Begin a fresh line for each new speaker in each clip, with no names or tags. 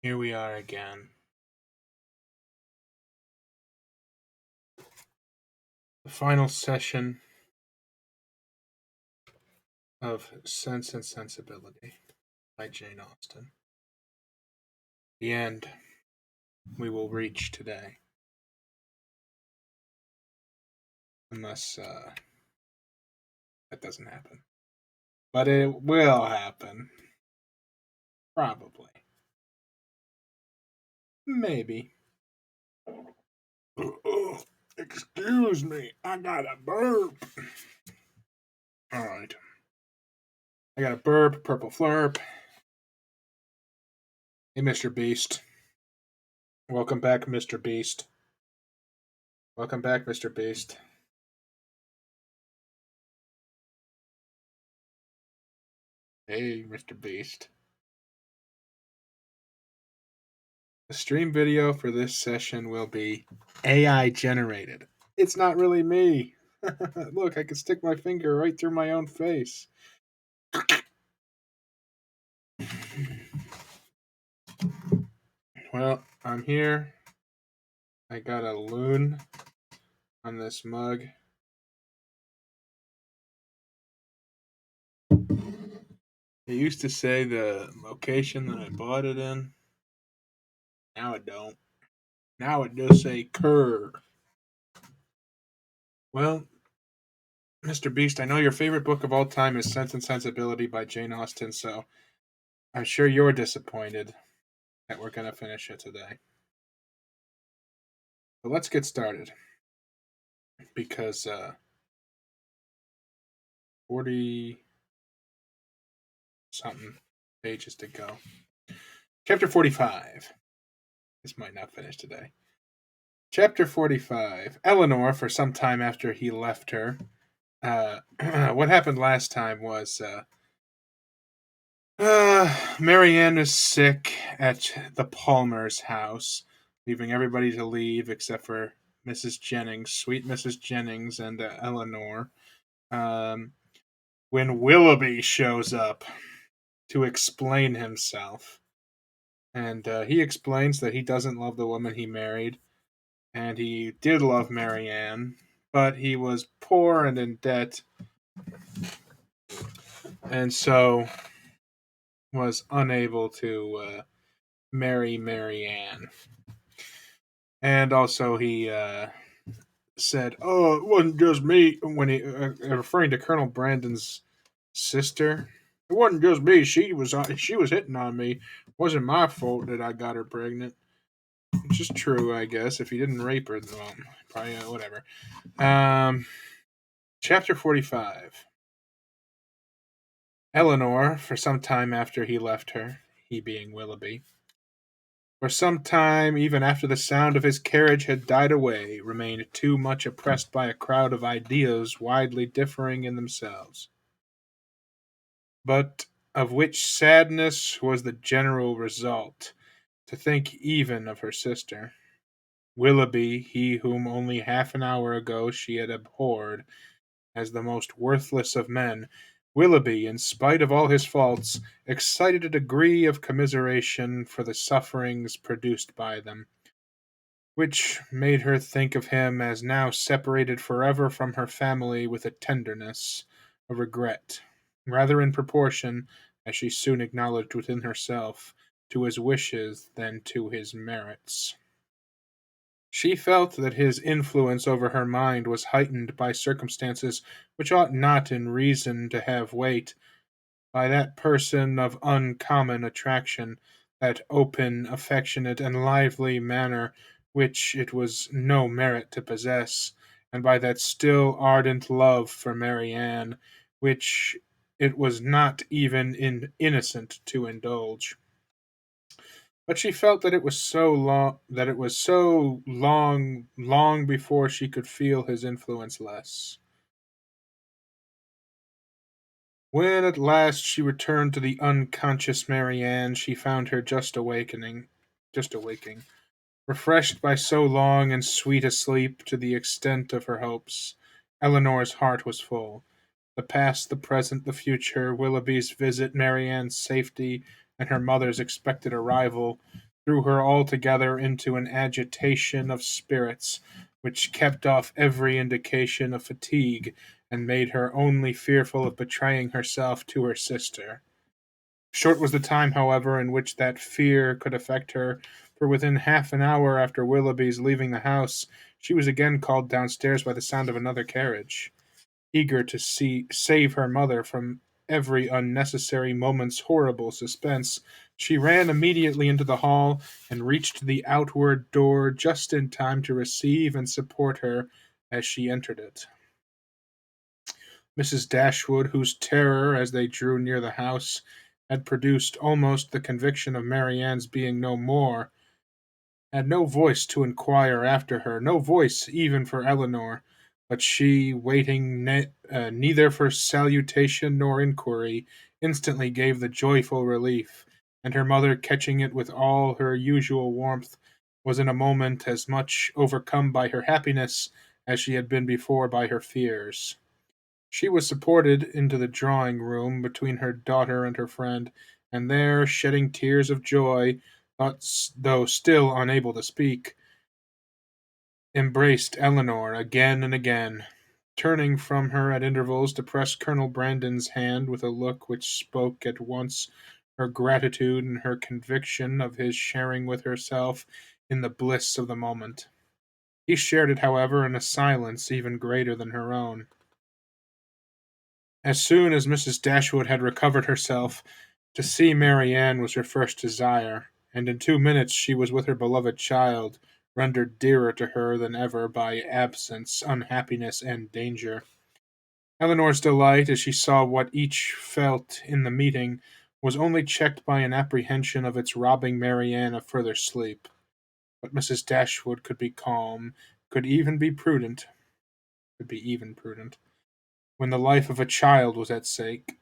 Here we are again. The final session of Sense and Sensibility by Jane Austen. The end we will reach today. Unless that doesn't happen. But it will happen. Probably. Maybe. Excuse me, I got a burp. Alright. I got a burp, purple flurp. Hey, Mr. Beast. Welcome back, Mr. Beast. Welcome back, Mr. Beast. Hey, Mr. Beast. The stream video for this session will be AI generated. It's not really me. Look, I can stick my finger right through my own face. Well, I'm here. I got a loon on this mug. It used to say the location that I bought it in. Now it don't. Now it does say Kerr. Well, Mr. Beast, I know your favorite book of all time is Sense and Sensibility by Jane Austen, so I'm sure you're disappointed that we're going to finish it today. But let's get started. Because 40 something pages to go. Chapter 45. This might not finish today. Chapter 45. Eleanor, for some time after he left her. What happened last time was Marianne is sick at the Palmer's house, leaving everybody to leave except for Mrs. Jennings, sweet Mrs. Jennings, and Eleanor. When Willoughby shows up to explain himself. And he explains that he doesn't love the woman he married, and he did love Marianne, but he was poor and in debt, and so was unable to marry Marianne. And also he said, "Oh, it wasn't just me," when he referring to Colonel Brandon's sister. It wasn't just me. She was hitting on me. It wasn't my fault that I got her pregnant. Which is true, I guess. If he didn't rape her, well, probably whatever. Chapter 45. Eleanor, for some time after he left her, he being Willoughby, for some time, even after the sound of his carriage had died away, remained too much oppressed by a crowd of ideas widely differing in themselves, but of which sadness was the general result, to think even of her sister. Willoughby, he whom only half an hour ago she had abhorred as the most worthless of men, Willoughby, in spite of all his faults, excited a degree of commiseration for the sufferings produced by them, which made her think of him as now separated forever from her family with a tenderness, a regret, rather in proportion, as she soon acknowledged within herself, to his wishes than to his merits. She felt that his influence over her mind was heightened by circumstances which ought not in reason to have weight, by that person of uncommon attraction, that open, affectionate, and lively manner which it was no merit to possess, and by that still ardent love for Marianne, which it was not even innocent to indulge. But she felt that it was so long before she could feel his influence less. When at last she returned to the unconscious Marianne, she found her just awaking, refreshed by so long and sweet a sleep to the extent of her hopes. Eleanor's heart was full. The past, the present, the future, Willoughby's visit, Marianne's safety, and her mother's expected arrival, threw her altogether into an agitation of spirits, which kept off every indication of fatigue, and made her only fearful of betraying herself to her sister. Short was the time, however, in which that fear could affect her, for within half an hour after Willoughby's leaving the house, she was again called downstairs by the sound of another carriage. Eager to save her mother from every unnecessary moment's horrible suspense, she ran immediately into the hall and reached the outward door just in time to receive and support her as she entered it. Mrs. Dashwood, whose terror, as they drew near the house, had produced almost the conviction of Marianne's being no more, had no voice to inquire after her, no voice even for Eleanor, but she, waiting neither for salutation nor inquiry, instantly gave the joyful relief, and her mother, catching it with all her usual warmth, was in a moment as much overcome by her happiness as she had been before by her fears. She was supported into the drawing room between her daughter and her friend, and there, shedding tears of joy, though still unable to speak, embraced Eleanor again and again, turning from her at intervals to press Colonel Brandon's hand with a look which spoke at once her gratitude and her conviction of his sharing with herself in the bliss of the moment. He shared it, however, in a silence even greater than her own. As soon as Mrs. Dashwood had recovered herself, to see Marianne was her first desire, and in 2 minutes she was with her beloved child, rendered dearer to her than ever by absence, unhappiness, and danger. Eleanor's delight, as she saw what each felt in the meeting, was only checked by an apprehension of its robbing Marianne of further sleep. But Mrs. Dashwood could be calm, could be even prudent, when the life of a child was at stake.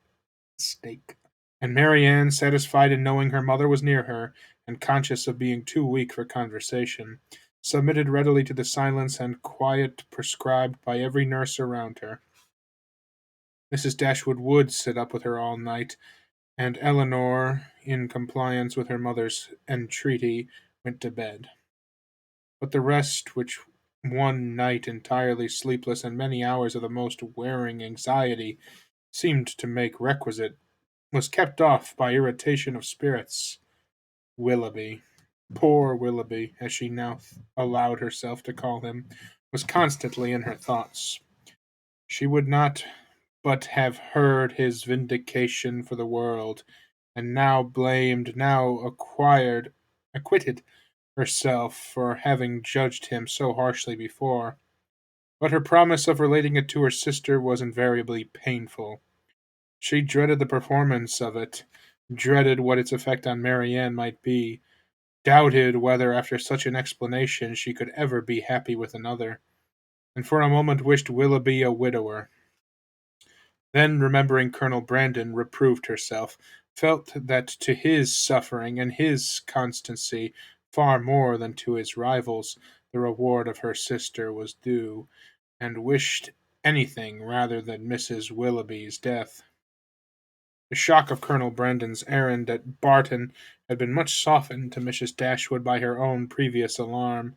And Marianne, satisfied in knowing her mother was near her, and conscious of being too weak for conversation, submitted readily to the silence and quiet prescribed by every nurse around her. Mrs. Dashwood would sit up with her all night, and Eleanor, in compliance with her mother's entreaty, went to bed. But the rest, which one night entirely sleepless and many hours of the most wearing anxiety seemed to make requisite, was kept off by irritation of spirits. Willoughby, poor Willoughby, as she now allowed herself to call him, was constantly in her thoughts. She would not but have heard his vindication for the world, and now blamed, now acquitted herself for having judged him so harshly before. But her promise of relating it to her sister was invariably painful. She dreaded the performance of it, dreaded what its effect on Marianne might be, doubted whether after such an explanation she could ever be happy with another, and for a moment wished Willoughby a widower. Then, remembering Colonel Brandon, reproved herself, felt that to his suffering and his constancy, far more than to his rivals, the reward of her sister was due, and wished anything rather than Mrs. Willoughby's death. The shock of Colonel Brandon's errand at Barton had been much softened to Mrs. Dashwood by her own previous alarm.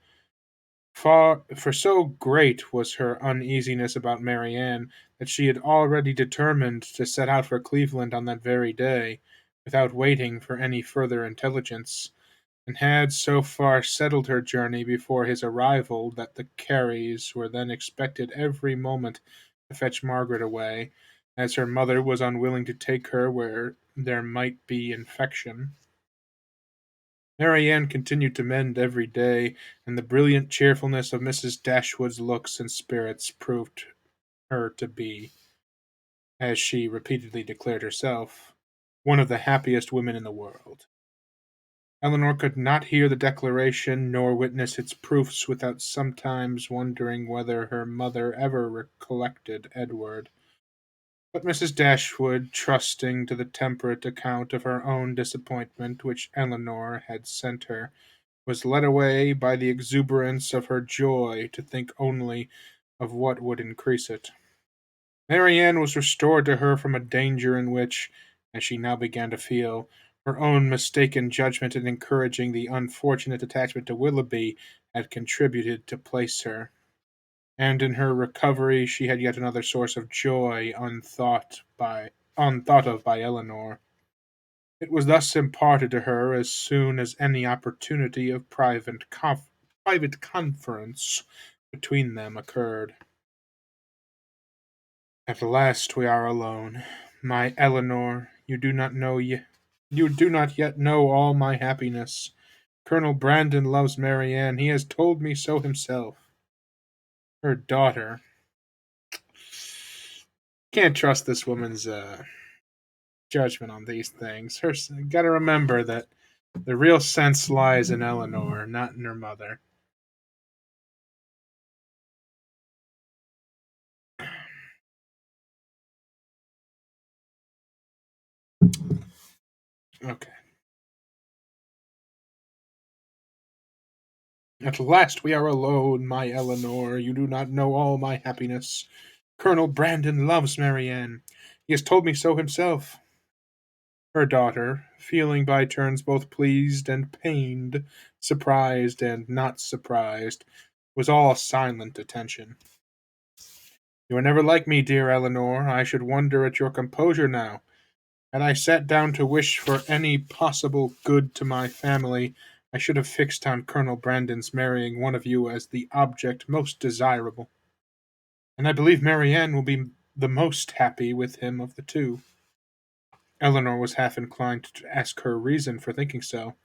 For so great was her uneasiness about Marianne that she had already determined to set out for Cleveland on that very day, without waiting for any further intelligence, and had so far settled her journey before his arrival that the Careys were then expected every moment to fetch Margaret away, as her mother was unwilling to take her where there might be infection. Marianne continued to mend every day, and the brilliant cheerfulness of Mrs. Dashwood's looks and spirits proved her to be, as she repeatedly declared herself, one of the happiest women in the world. Eleanor could not hear the declaration nor witness its proofs without sometimes wondering whether her mother ever recollected Edward. But Mrs. Dashwood, trusting to the temperate account of her own disappointment which Eleanor had sent her, was led away by the exuberance of her joy to think only of what would increase it. Marianne was restored to her from a danger in which, as she now began to feel, Her own mistaken judgment in encouraging the unfortunate attachment to Willoughby had contributed to place her, and in her recovery she had yet another source of joy unthought of by Eleanor. It was thus imparted to her as soon as any opportunity of private conference between them occurred. At last we are alone. My Eleanor, you do not yet know all my happiness. Colonel Brandon loves Marianne. He has told me so himself. Her daughter. Can't trust this woman's judgment on these things. Gotta remember that the real sense lies in Eleanor, not in her mother. Okay. At last we are alone, my Eleanor. You do not know all my happiness. Colonel Brandon loves Marianne. He has told me so himself. Her daughter, feeling by turns both pleased and pained, surprised and not surprised, was all silent attention. You are never like me, dear Eleanor. I should wonder at your composure now. Had I sat down to wish for any possible good to my family, I should have fixed on Colonel Brandon's marrying one of you as the object most desirable. And I believe Marianne will be the most happy with him of the two. Eleanor was half inclined to ask her reason for thinking so,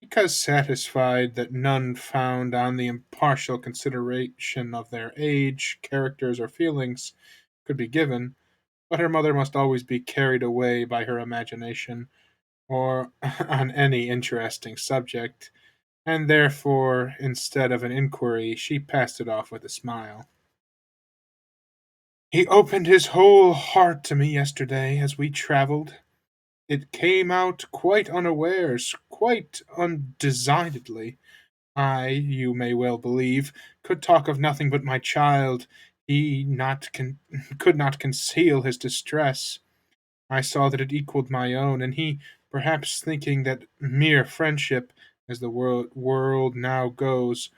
because satisfied that none found on the impartial consideration of their age, characters, or feelings could be given, but her mother must always be carried away by her imagination, or on any interesting subject, and therefore, instead of an inquiry, she passed it off with a smile. He opened his whole heart to me yesterday as we travelled. It came out quite unawares, quite undesignedly. I, you may well believe, could talk of nothing but my child. He could not conceal his distress. I saw that it equalled my own, and he, perhaps thinking that mere friendship, as the world now goes,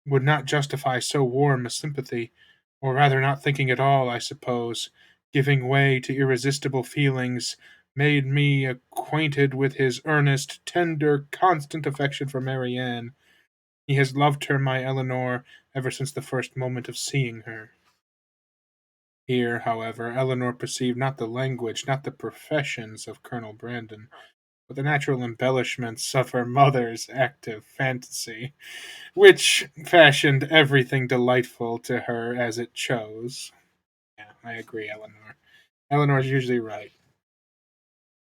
would not justify so warm a sympathy, or rather not thinking at all, I suppose, giving way to irresistible feelings, made me acquainted with his earnest, tender, constant affection for Marianne. He has loved her, my Eleanor, ever since the first moment of seeing her. Here, however, Eleanor perceived not the language, not the professions of Colonel Brandon, but the natural embellishments of her mother's active fantasy, which fashioned everything delightful to her as it chose. Yeah, I agree, Eleanor. Eleanor's usually right,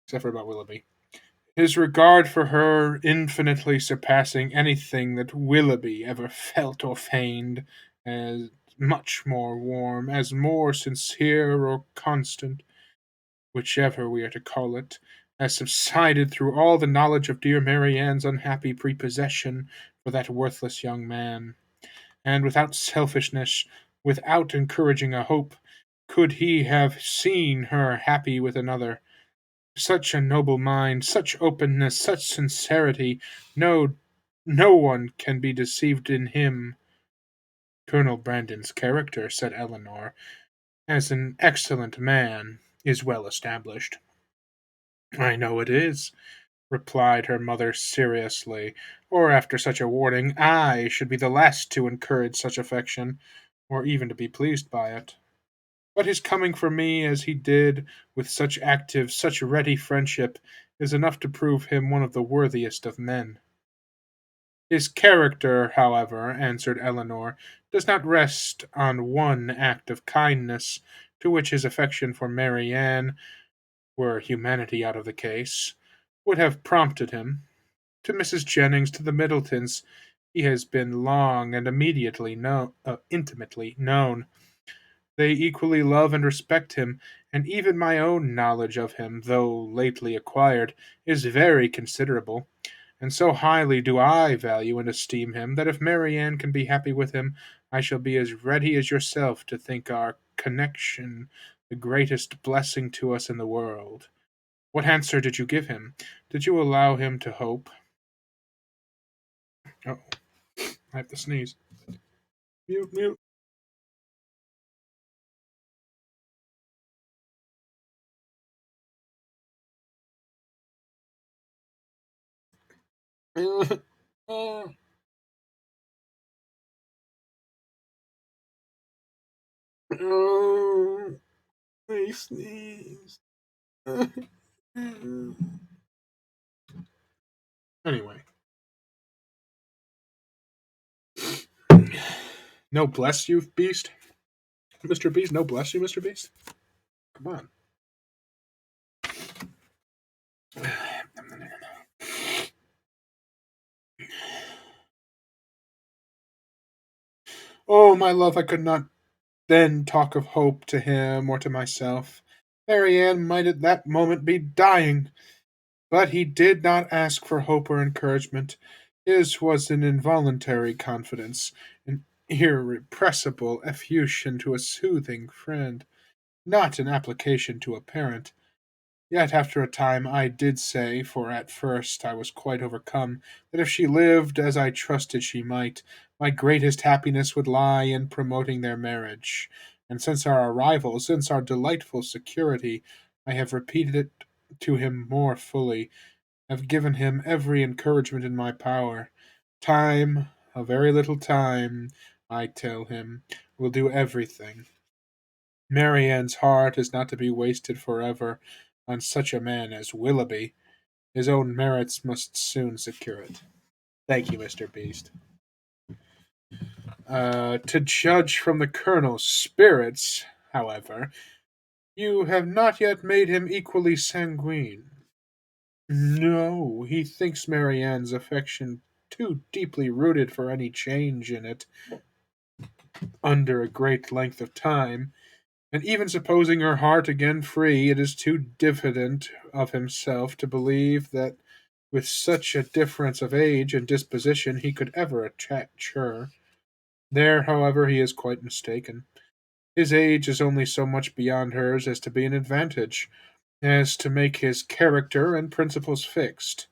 except for about Willoughby. His regard for her infinitely surpassing anything that Willoughby ever felt or feigned, as much more warm, as more sincere or constant, whichever we are to call it, has subsided through all the knowledge of dear Marianne's unhappy prepossession for that worthless young man. And without selfishness, without encouraging a hope, could he have seen her happy with another. Such a noble mind, such openness, such sincerity, no one can be deceived in him. Colonel Brandon's character, said Eleanor, as an excellent man, is well established. I know it is, replied her mother seriously, or after such a warning, I should be the last to encourage such affection, or even to be pleased by it. But his coming for me as he did, with such active, such ready friendship, is enough to prove him one of the worthiest of men. His character, however, answered Eleanor, does not rest on one act of kindness, to which his affection for Marianne, were humanity out of the case, would have prompted him. To Mrs. Jennings, to the Middletons, he has been long and intimately known. They equally love and respect him, and even my own knowledge of him, though lately acquired, is very considerable, and so highly do I value and esteem him that if Marianne can be happy with him, I shall be as ready as yourself to think our connection the greatest blessing to us in the world. What answer did you give him? Did you allow him to hope? Oh, I have to sneeze. Mute, mute. I sneezed. Anyway. No bless you, Beast? Mr. Beast? No bless you, Mr. Beast? Come on. Oh, my love, I could not then talk of hope to him or to myself. Marianne might at that moment be dying, but he did not ask for hope or encouragement. His was an involuntary confidence, an irrepressible effusion to a soothing friend, not an application to a parent. Yet after a time I did say, for at first I was quite overcome, that if she lived as I trusted she might, my greatest happiness would lie in promoting their marriage. And since our arrival, since our delightful security, I have repeated it to him more fully, have given him every encouragement in my power. Time, a very little time, I tell him, will do everything. Marianne's heart is not to be wasted forever on such a man as Willoughby. His own merits must soon secure it. Thank you, Mr. Beast. To judge from the Colonel's spirits, however, you have not yet made him equally sanguine. No, he thinks Marianne's affection too deeply rooted for any change in it under a great length of time. And even supposing her heart again free, it is too diffident of himself to believe that with such a difference of age and disposition he could ever attach her. There, however, he is quite mistaken. His age is only so much beyond hers as to be an advantage, as to make his character and principles fixed,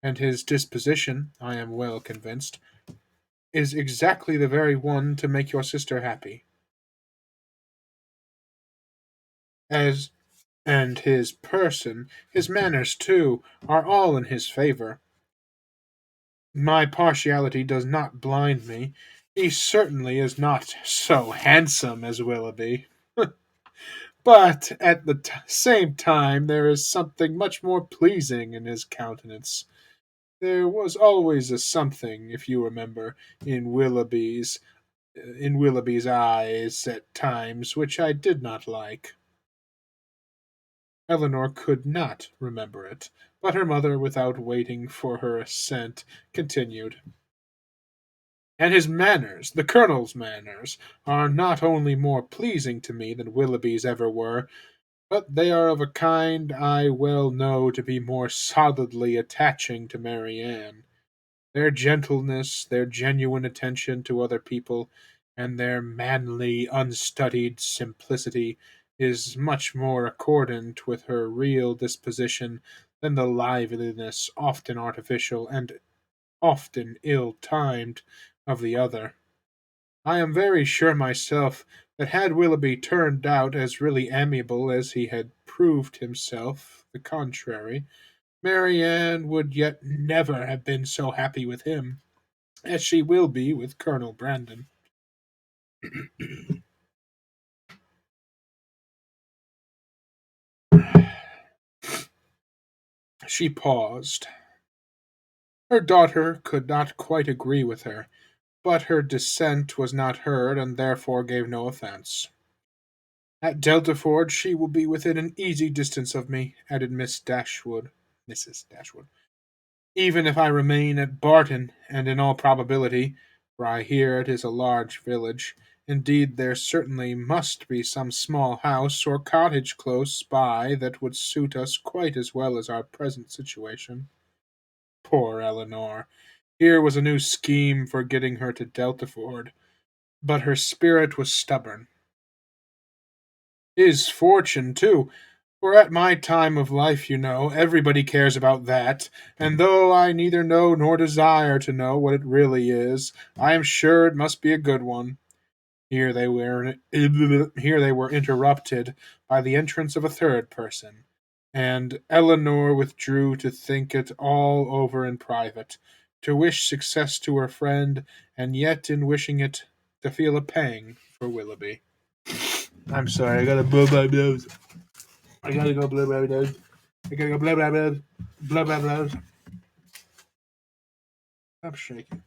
and his disposition, I am well convinced, is exactly the very one to make your sister happy. As and his person, his manners too, are all in his favor. My partiality does not blind me. He certainly is not so handsome as Willoughby, but at the same time there is something much more pleasing in his countenance. There was always a something, if you remember, in Willoughby's eyes at times which I did not like. Eleanor could not remember it, but her mother, without waiting for her assent, continued. And his manners, the Colonel's manners, are not only more pleasing to me than Willoughby's ever were, but they are of a kind I well know to be more solidly attaching to Marianne. Their gentleness, their genuine attention to other people, and their manly, unstudied simplicity is much more accordant with her real disposition than the liveliness, often artificial and often ill-timed, of the other. I am very sure myself that had Willoughby turned out as really amiable as he had proved himself the contrary, Marianne would yet never have been so happy with him as she will be with Colonel Brandon. She paused. Her daughter could not quite agree with her, but her dissent was not heard and therefore gave no offence. At Deltaford she will be within an easy distance of me, added Mrs. Dashwood. Even if I remain at Barton, and in all probability, for I hear it is a large village, indeed there certainly must be some small house or cottage close by that would suit us quite as well as our present situation. Poor Eleanor! Here was a new scheme for getting her to Deltaford, but her spirit was stubborn. His fortune, too! For at my time of life, everybody cares about that, and though I neither know nor desire to know what it really is, I am sure it must be a good one. Here they were interrupted by the entrance of a third person, and Eleanor withdrew to think it all over in private, to wish success to her friend, and yet in wishing it to feel a pang for Willoughby. I'm sorry, I gotta blow my nose. I gotta go blow my nose. I gotta go blah blah blah blah blah blah. Stop shaking.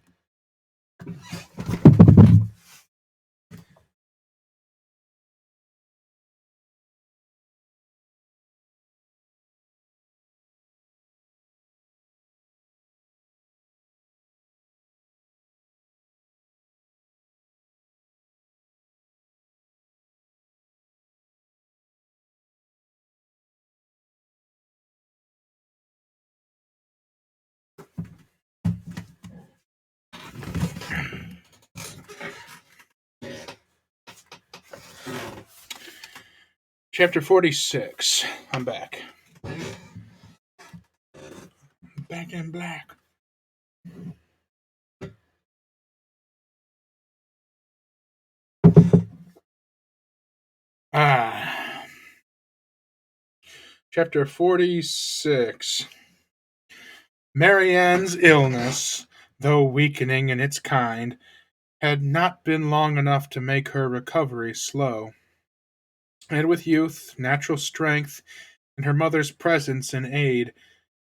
Chapter 46. I'm back. Back in black. Ah. Chapter 46. Marianne's illness, though weakening in its kind, had not been long enough to make her recovery slow. And with youth, natural strength, and her mother's presence and aid,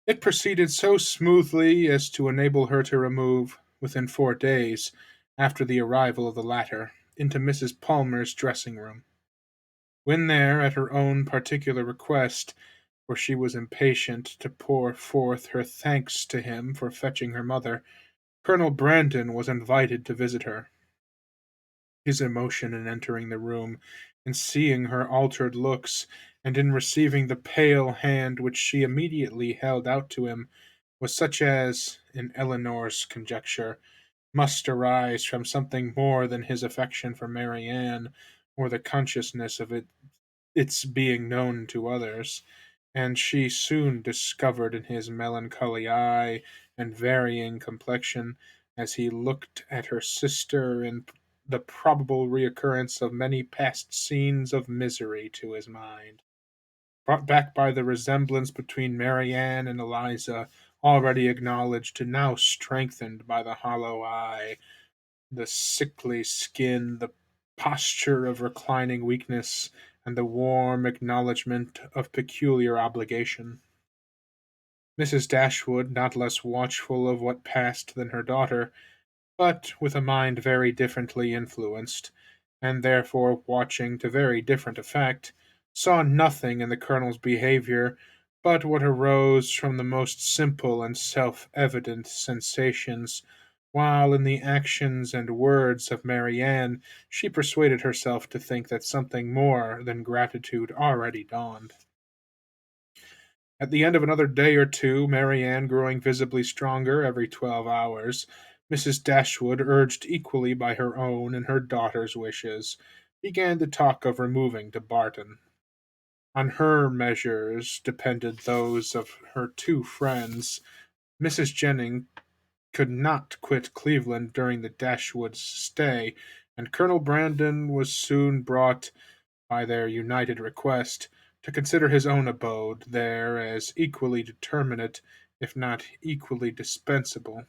it proceeded so smoothly as to enable her to remove, within 4 days, after the arrival of the latter, into Mrs. Palmer's dressing room. When there, at her own particular request, for she was impatient to pour forth her thanks to him for fetching her mother, Colonel Brandon was invited to visit her. His emotion in entering the room, in seeing her altered looks, and in receiving the pale hand which she immediately held out to him, was such as, in Eleanor's conjecture, must arise from something more than his affection for Marianne, or the consciousness of its being known to others, and she soon discovered in his melancholy eye and varying complexion, as he looked at her sister, and the probable recurrence of many past scenes of misery to his mind, brought back by the resemblance between Marianne and Eliza, already acknowledged, and now strengthened by the hollow eye, the sickly skin, the posture of reclining weakness, and the warm acknowledgment of peculiar obligation. Mrs. Dashwood, not less watchful of what passed than her daughter, but with a mind very differently influenced, and therefore watching to very different effect, saw nothing in the Colonel's behaviour but what arose from the most simple and self-evident sensations, while in the actions and words of Marianne she persuaded herself to think that something more than gratitude already dawned. At the end of another day or two, Marianne growing visibly stronger every 12 hours, Mrs. Dashwood, urged equally by her own and her daughter's wishes, began to talk of removing to Barton. On her measures depended those of her two friends. Mrs. Jennings could not quit Cleveland during the Dashwoods' stay, and Colonel Brandon was soon brought, by their united request, to consider his own abode there as equally determinate, if not equally dispensable.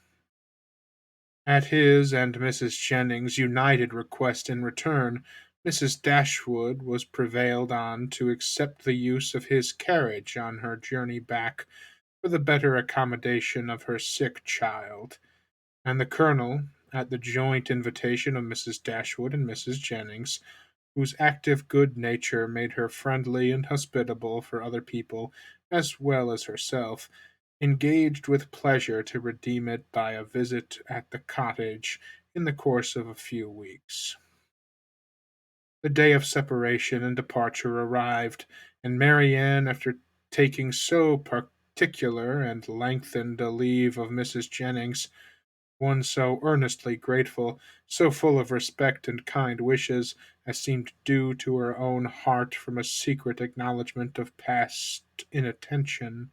At his and Mrs. Jennings' united request in return, Mrs. Dashwood was prevailed on to accept the use of his carriage on her journey back for the better accommodation of her sick child, and the Colonel, at the joint invitation of Mrs. Dashwood and Mrs. Jennings, whose active good nature made her friendly and hospitable for other people as well as herself, engaged with pleasure to redeem it by a visit at the cottage in the course of a few weeks. The day of separation and departure arrived, and Marianne, after taking so particular and lengthened a leave of Mrs. Jennings, one so earnestly grateful, so full of respect and kind wishes, as seemed due to her own heart from a secret acknowledgment of past inattention,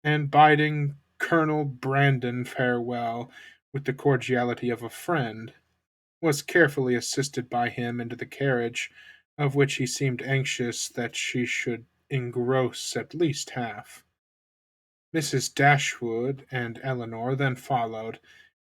and bidding Colonel Brandon farewell with the cordiality of a friend, was carefully assisted by him into the carriage, of which he seemed anxious that she should engross at least half. Mrs. Dashwood and Eleanor then followed,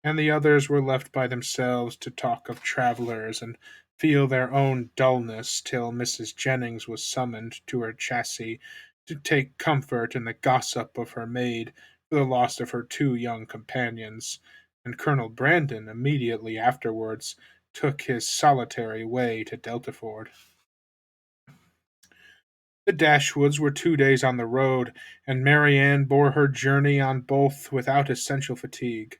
and the others were left by themselves to talk of travellers and feel their own dullness till Mrs. Jennings was summoned to her chassis to take comfort in the gossip of her maid for the loss of her two young companions, and Colonel Brandon immediately afterwards took his solitary way to Deltaford. The Dashwoods were 2 days on the road, and Marianne bore her journey on both without essential fatigue.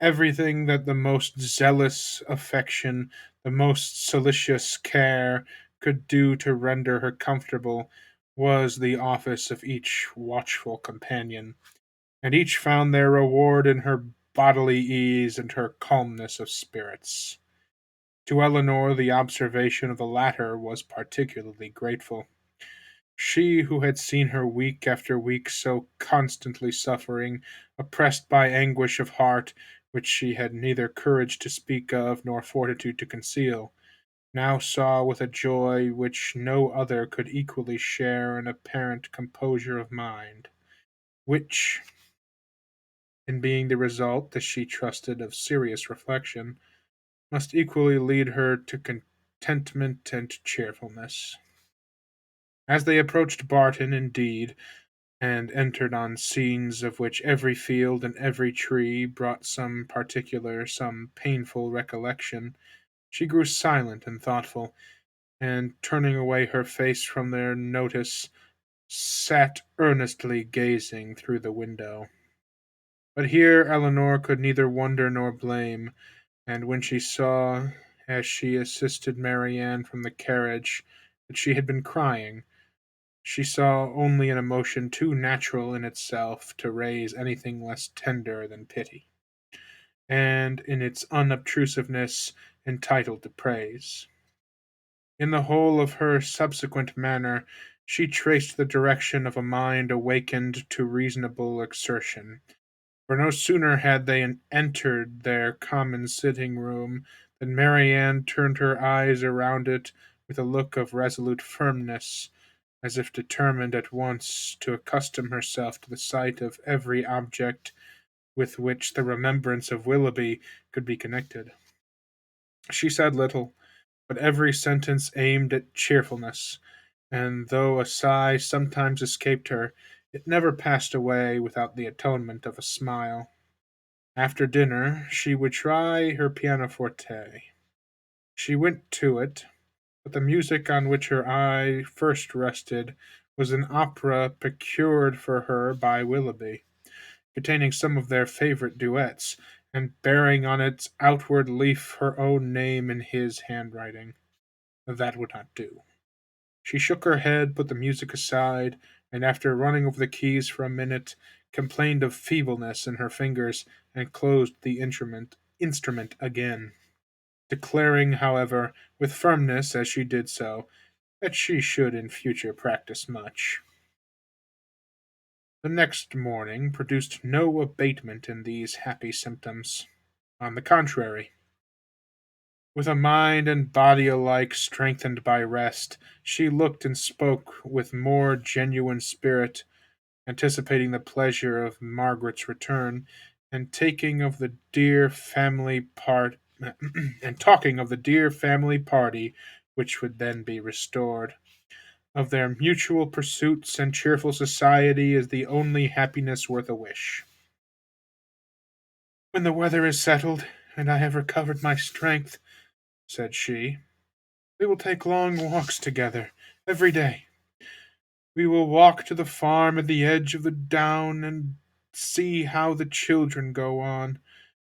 Everything that the most zealous affection, the most solicitous care could do to render her comfortable was the office of each watchful companion, and each found their reward in her bodily ease and her calmness of spirits. To Eleanor the observation of the latter was particularly grateful. She who had seen her week after week so constantly suffering, oppressed by anguish of heart which she had neither courage to speak of nor fortitude to conceal, now saw with a joy which no other could equally share an apparent composure of mind, which, in being the result, as she trusted, of serious reflection, must equally lead her to contentment and cheerfulness. As they approached Barton, indeed, and entered on scenes of which every field and every tree brought some particular, some painful recollection, she grew silent and thoughtful, and turning away her face from their notice, sat earnestly gazing through the window. But here Eleanor could neither wonder nor blame, and when she saw, as she assisted Marianne from the carriage, that she had been crying, she saw only an emotion too natural in itself to raise anything less tender than pity, and in its unobtrusiveness entitled to praise. In the whole of her subsequent manner she traced the direction of a mind awakened to reasonable exertion, for no sooner had they entered their common sitting room than Marianne turned her eyes around it with a look of resolute firmness, as if determined at once to accustom herself to the sight of every object with which the remembrance of Willoughby could be connected. She said little, but every sentence aimed at cheerfulness, and though a sigh sometimes escaped her, it never passed away without the atonement of a smile. After dinner she would try her pianoforte. She went to it, but the music on which her eye first rested was an opera procured for her by Willoughby, containing some of their favourite duets, and bearing on its outward leaf her own name in his handwriting. That would not do. She shook her head, put the music aside, and after running over the keys for a minute, complained of feebleness in her fingers, and closed the instrument again, declaring, however, with firmness as she did so, that she should in future practice much. The next morning produced no abatement in these happy symptoms. On the contrary, with a mind and body alike strengthened by rest, she looked and spoke with more genuine spirit, anticipating the pleasure of Margaret's return, and taking of the dear family part and talking of the dear family party which would then be restored, of their mutual pursuits and cheerful society as the only happiness worth a wish. When the weather is settled, and I have recovered my strength, said she, we will take long walks together every day. We will walk to the farm at the edge of the down and see how the children go on.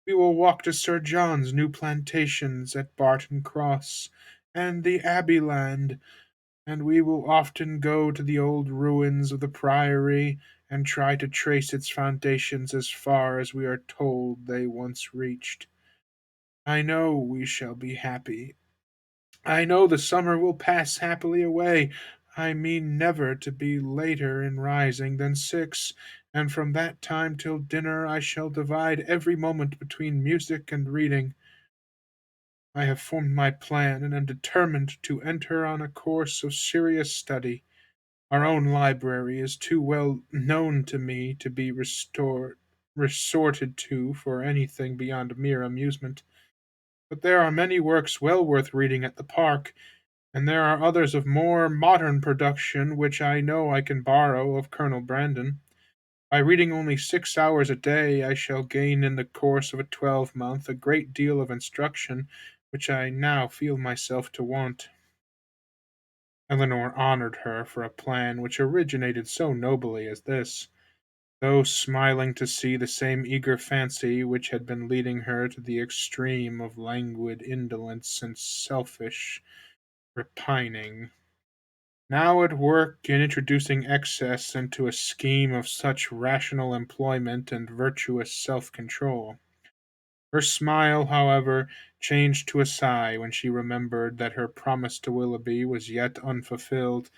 We will walk to Sir John's new plantations at Barton Cross and the Abbeyland, and we will often go to the old ruins of the Priory and try to trace its foundations as far as we are told they once reached. I know we shall be happy. I know the summer will pass happily away. I mean never to be later in rising than 6, and from that time till dinner I shall divide every moment between music and reading. I have formed my plan, and am determined to enter on a course of serious study. Our own library is too well known to me to be resorted to for anything beyond mere amusement. But there are many works well worth reading at the park, and there are others of more modern production which I know I can borrow of Colonel Brandon. By reading only 6 hours a day, I shall gain in the course of a 12 month a great deal of instruction which I now feel myself to want. Eleanor honored her for a plan which originated so nobly as this, though smiling to see the same eager fancy which had been leading her to the extreme of languid indolence and selfish repining, now at work in introducing excess into a scheme of such rational employment and virtuous self control. Her smile, however, changed to a sigh when she remembered that her promise to Willoughby was yet unfulfilled,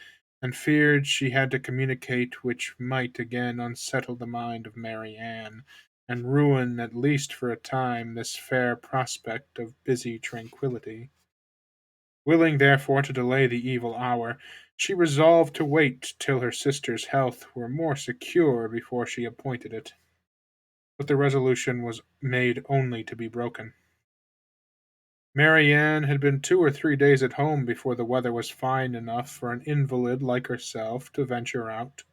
and feared she had to communicate which might again unsettle the mind of Mary Ann, and ruin, at least for a time, this fair prospect of busy tranquillity. Willing therefore to delay the evil hour, she resolved to wait till her sister's health were more secure before she appointed it. But the resolution was made only to be broken. Mary Ann had been 2 or 3 days at home before the weather was fine enough for an invalid like herself to venture out.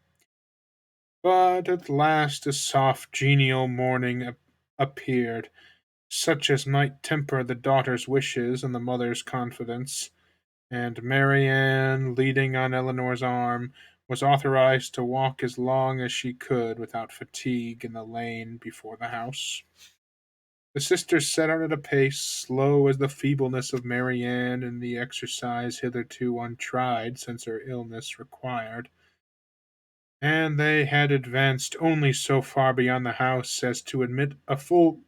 But at last a soft, genial morning appeared, such as might temper the daughter's wishes and the mother's confidence, and Mary Ann, leading on Eleanor's arm, was authorized to walk as long as she could without fatigue in the lane before the house. The sisters set out at a pace slow as the feebleness of Mary Ann and the exercise hitherto untried since her illness required, and they had advanced only so far beyond the house as to admit a full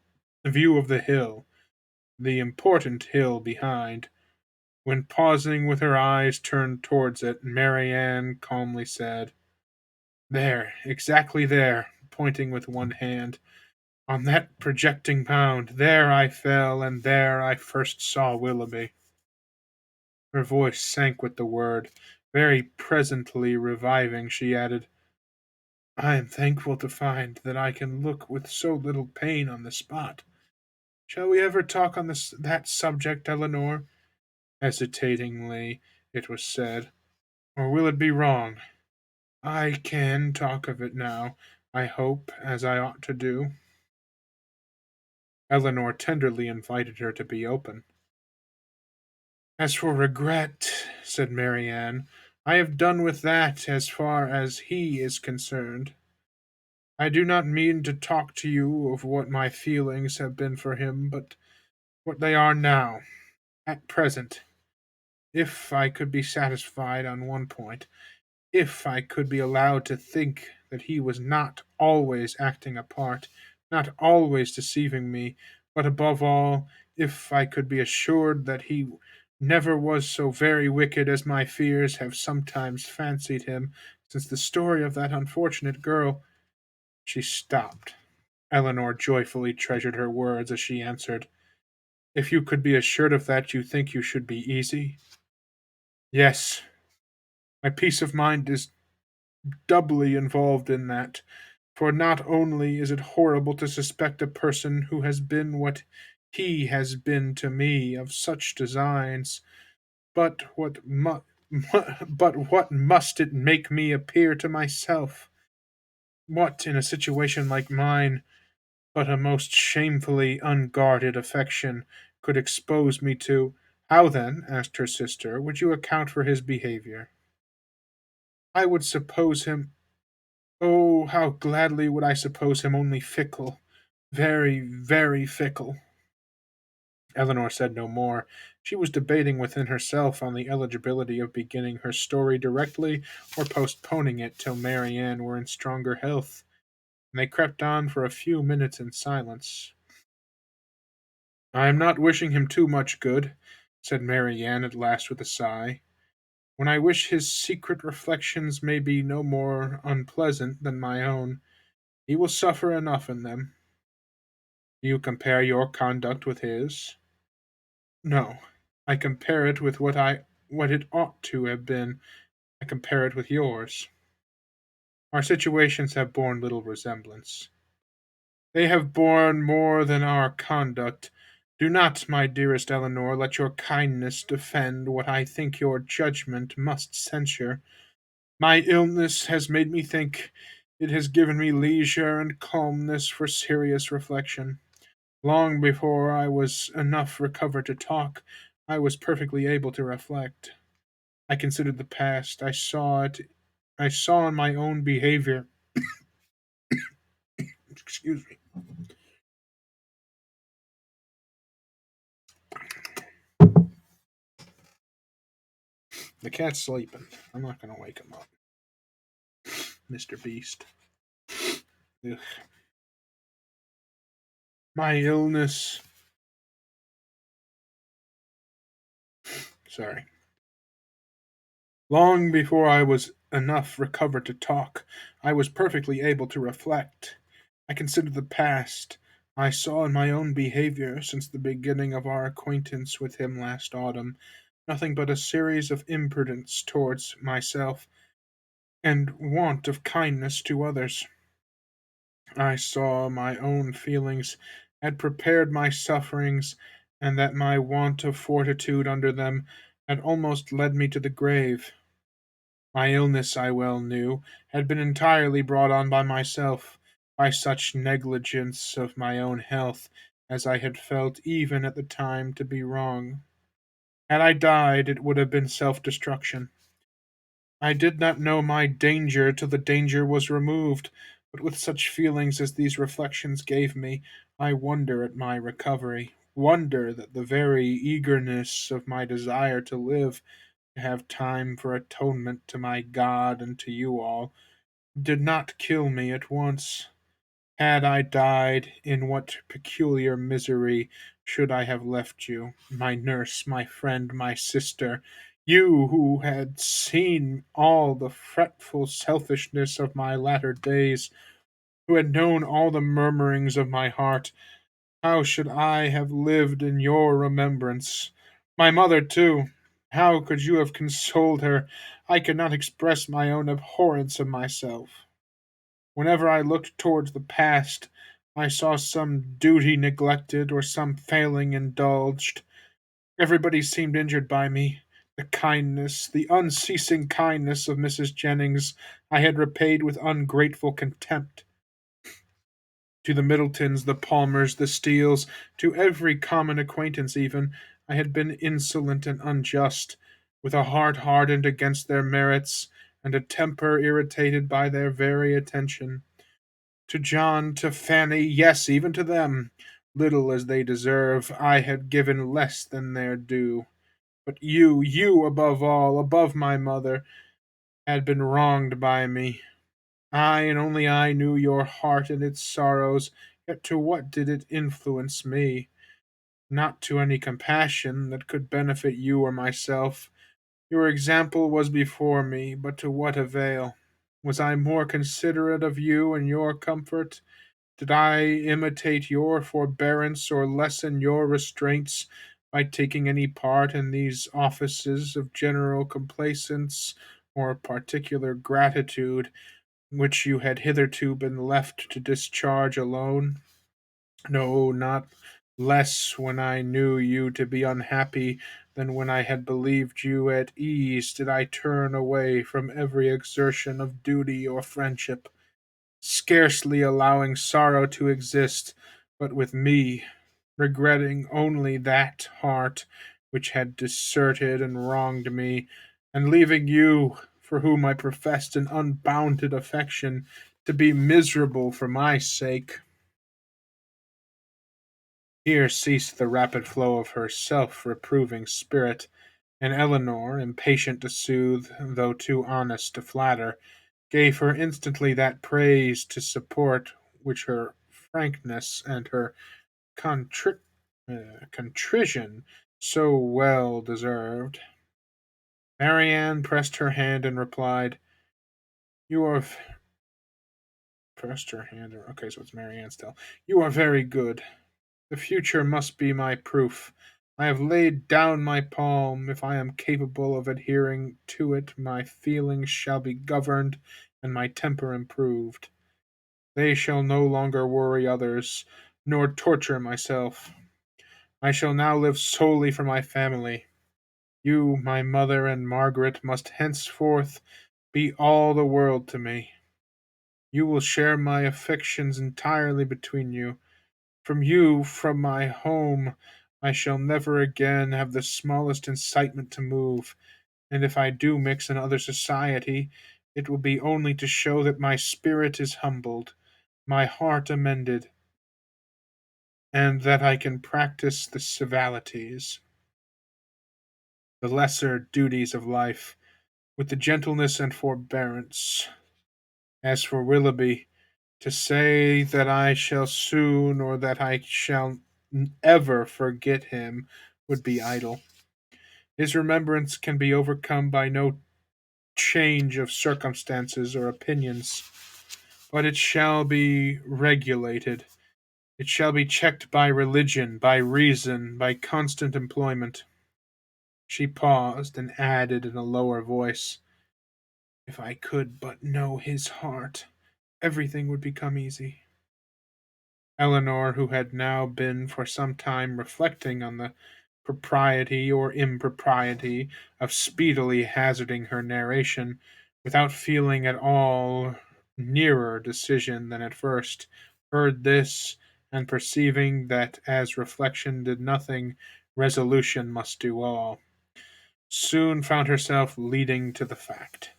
view of the hill, the important hill behind, when pausing with her eyes turned towards it, Mary Ann calmly said, "There, exactly there," pointing with one hand, "on that projecting mound, there I fell, and there I first saw Willoughby." Her voice sank with the word. Very presently reviving, she added, "I am thankful to find that I can look with so little pain on the spot. Shall we ever talk on that subject, Eleanor?" Hesitatingly it was said. "Or will it be wrong? I can talk of it now, I hope, as I ought to do." Eleanor tenderly invited her to be open. "As for regret," said Mary Ann, "I have done with that as far as he is concerned. I do not mean to talk to you of what my feelings have been for him, but what they are now, at present. If I could be satisfied on one point, if I could be allowed to think that he was not always acting a part, not always deceiving me, but above all, if I could be assured that he never was so very wicked as my fears have sometimes fancied him since the story of that unfortunate girl—" She stopped. Eleanor joyfully treasured her words as she answered, "If you could be assured of that, you think you should be easy?" "Yes, my peace of mind is doubly involved in that, for not only is it horrible to suspect a person who has been what he has been to me of such designs, but what must it make me appear to myself? What, in a situation like mine, but a most shamefully unguarded affection, could expose me to—" "How then," asked her sister, "would you account for his behavior?" "I would suppose him— oh, how gladly would I suppose him only fickle, very, very fickle." Eleanor said no more. She was debating within herself on the eligibility of beginning her story directly or postponing it till Marianne were in stronger health, and they crept on for a few minutes in silence. "I am not wishing him too much good," said Marianne at last with a sigh, "when I wish his secret reflections may be no more unpleasant than my own. He will suffer enough in them." "Do you compare your conduct with his?" "No. I compare it with what it ought to have been. I compare it with yours. Our situations have borne little resemblance." "They have borne more than our conduct. Do not, my dearest Eleanor, let your kindness defend what I think your judgment must censure. My illness has made me think. It has given me leisure and calmness for serious reflection. Long before I was enough recovered to talk, I was perfectly able to reflect. I considered the past. I saw in my own behavior. Excuse me. The cat's sleeping. I'm not going to wake him up. Mr. Beast. Ugh. My illness. Sorry. Long before I was enough recovered to talk, I was perfectly able to reflect. I considered the past. I saw in my own behavior since the beginning of our acquaintance with him last autumn nothing but a series of imprudence towards myself and want of kindness to others. I saw my own feelings had prepared my sufferings, and that my want of fortitude under them had almost led me to the grave. My illness, I well knew, had been entirely brought on by myself, by such negligence of my own health as I had felt even at the time to be wrong. Had I died, it would have been self destruction. I did not know my danger till the danger was removed, but with such feelings as these reflections gave me, I wonder at my recovery, wonder that the very eagerness of my desire to live, to have time for atonement to my God and to you all, did not kill me at once. Had I died, in what peculiar misery should I have left you, my nurse, my friend, my sister, you who had seen all the fretful selfishness of my latter days, who had known all the murmurings of my heart? How should I have lived in your remembrance? My mother, too, how could you have consoled her? I could not express my own abhorrence of myself. Whenever I looked towards the past, I saw some duty neglected or some failing indulged. Everybody seemed injured by me. The kindness, the unceasing kindness of Mrs. Jennings, I had repaid with ungrateful contempt. To the Middletons, the Palmers, the Steeles, to every common acquaintance even, I had been insolent and unjust, with a heart hardened against their merits, and a temper irritated by their very attention. To John, to Fanny, yes, even to them, little as they deserve, I had given less than their due. But you above all, above my mother, had been wronged by me. I and only I knew your heart and its sorrows, yet to what did it influence me? Not to any compassion that could benefit you or myself. Your example was before me, but to what avail? Was I more considerate of you and your comfort? Did I imitate your forbearance or lessen your restraints by taking any part in these offices of general complaisance or particular gratitude which you had hitherto been left to discharge alone? No, not less when I knew you to be unhappy than when I had believed you at ease did I turn away from every exertion of duty or friendship, scarcely allowing sorrow to exist but with me, regretting only that heart which had deserted and wronged me, and leaving you, for whom I professed an unbounded affection, to be miserable for my sake. Here ceased the rapid flow of her self-reproving spirit, and Eleanor, impatient to soothe, though too honest to flatter, gave her instantly that praise to support which her frankness and her contrition so well deserved. Marianne pressed her hand and replied, "You are pressed her hand. Okay, so it's Marianne still. You are very good. The future must be my proof. I have laid down my palm. If I am capable of adhering to it, my feelings shall be governed and my temper improved. They shall no longer worry others, nor torture myself. I shall now live solely for my family. You, my mother, and Margaret must henceforth be all the world to me. You will share my affections entirely between you. From you, from my home, I shall never again have the smallest incitement to move, and if I do mix in other society, it will be only to show that my spirit is humbled, my heart amended, and that I can practice the civilities, the lesser duties of life, with the gentleness and forbearance. As for Willoughby, to say that I shall soon or that I shall ever forget him would be idle. His remembrance can be overcome by no change of circumstances or opinions, but it shall be regulated. It shall be checked by religion, by reason, by constant employment. She paused and added in a lower voice, "If I could but know his heart, everything would become easy." Eleanor, who had now been for some time reflecting on the propriety or impropriety of speedily hazarding her narration, without feeling at all nearer decision than at first, heard this, and perceiving that as reflection did nothing, resolution must do all, soon found herself leading to the fact.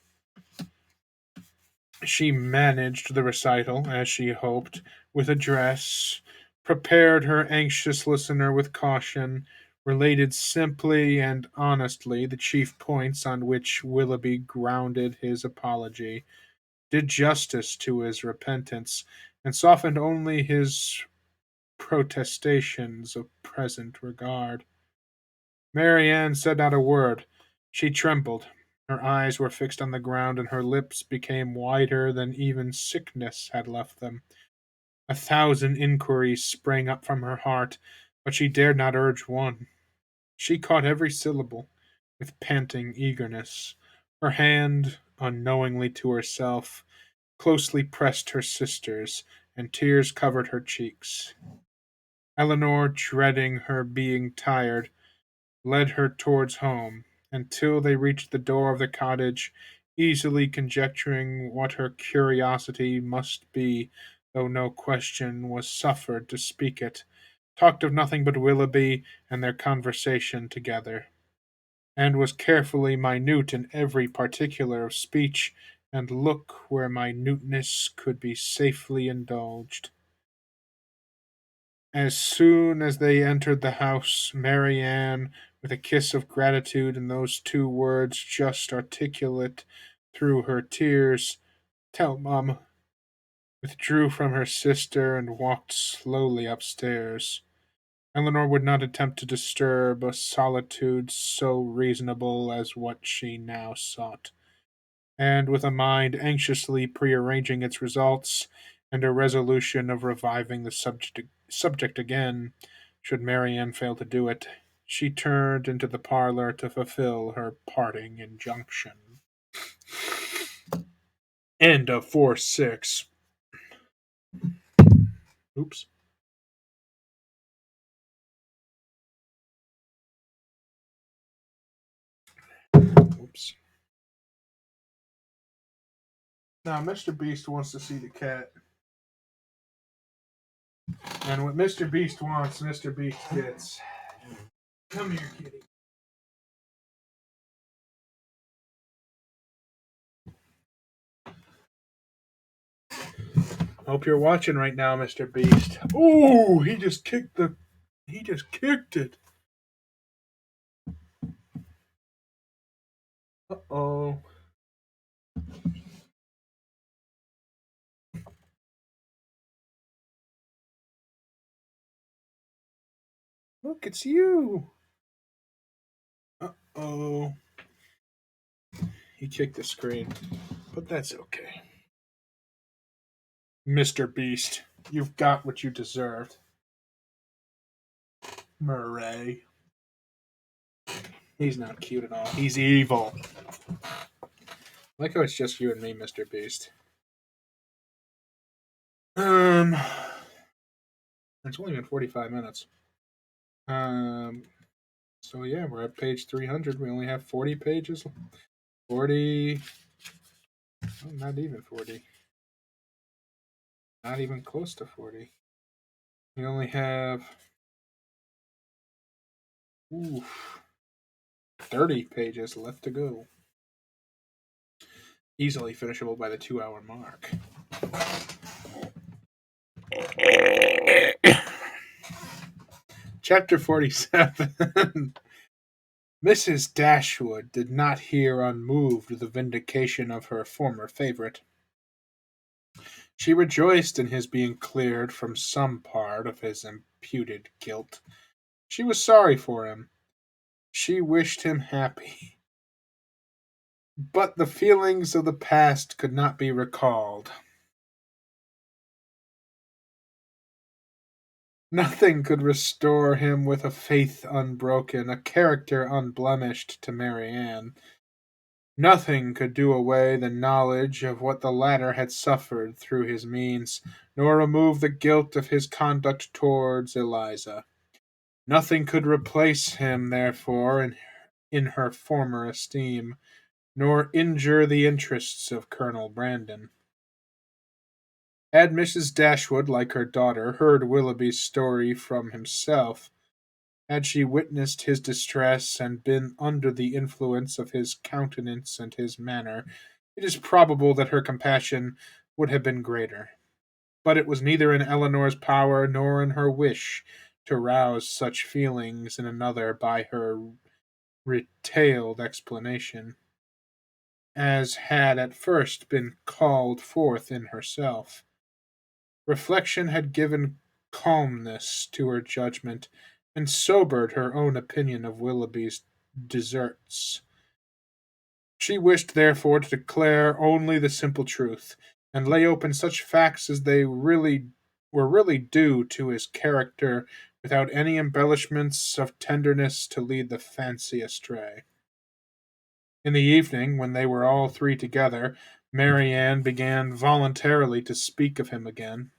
She managed the recital, as she hoped, with address, prepared her anxious listener with caution, related simply and honestly the chief points on which Willoughby grounded his apology, did justice to his repentance, and softened only his protestations of present regard. Marianne said not a word. She trembled. Her eyes were fixed on the ground, and her lips became whiter than even sickness had left them. A thousand inquiries sprang up from her heart, but she dared not urge one. She caught every syllable with panting eagerness. Her hand, unknowingly to herself, closely pressed her sister's, and tears covered her cheeks. Eleanor, dreading her being tired, led her towards home, until they reached the door of the cottage, easily conjecturing what her curiosity must be, though no question was suffered to speak it, talked of nothing but Willoughby and their conversation together, and was carefully minute in every particular of speech and look where minuteness could be safely indulged. As soon as they entered the house, Marianne, with a kiss of gratitude and those two words just articulate through her tears, "Tell mamma," withdrew from her sister and walked slowly upstairs. Eleanor would not attempt to disturb a solitude so reasonable as what she now sought, and with a mind anxiously prearranging its results, and a resolution of reviving the subject again, should Marianne fail to do it, she turned into the parlor to fulfill her parting injunction. End of 4-6. Oops. Oops. Now, Mr. Beast wants to see the cat. And what Mr. Beast wants, Mr. Beast gets. Come here, kitty. Hope you're watching right now, Mr. Beast. Ooh, he just kicked the He just kicked it. Uh oh. Look, it's you. Uh oh. He kicked the screen, but that's okay. Mr. Beast, you've got what you deserved. Murray. He's not cute at all. He's evil. I like how it's just you and me, Mr. Beast. Um, it's only been 45 minutes. Um, so yeah, we're at page 300. We only have 40 pages. 40. Oh, not even 40. Not even close to 40. We only have oof, 30 pages left to go. Easily finishable by the 2 hour mark. Chapter 47. Mrs. Dashwood did not hear unmoved the vindication of her former favourite. She rejoiced in his being cleared from some part of his imputed guilt. She was sorry for him. She wished him happy. But the feelings of the past could not be recalled. Nothing could restore him with a faith unbroken, a character unblemished to Marianne. Nothing could do away the knowledge of what the latter had suffered through his means, nor remove the guilt of his conduct towards Eliza. Nothing could replace him, therefore, in her former esteem, nor injure the interests of Colonel Brandon. Had Mrs. Dashwood, like her daughter, heard Willoughby's story from himself, had she witnessed his distress and been under the influence of his countenance and his manner, it is probable that her compassion would have been greater. But it was neither in Eleanor's power nor in her wish to rouse such feelings in another by her retailed explanation, as had at first been called forth in herself. Reflection had given calmness to her judgment, and sobered her own opinion of Willoughby's deserts. She wished therefore to declare only the simple truth, and lay open such facts as they were really due to his character, without any embellishments of tenderness to lead the fancy astray. In the evening, when they were all three together, Marianne began voluntarily to speak of him again.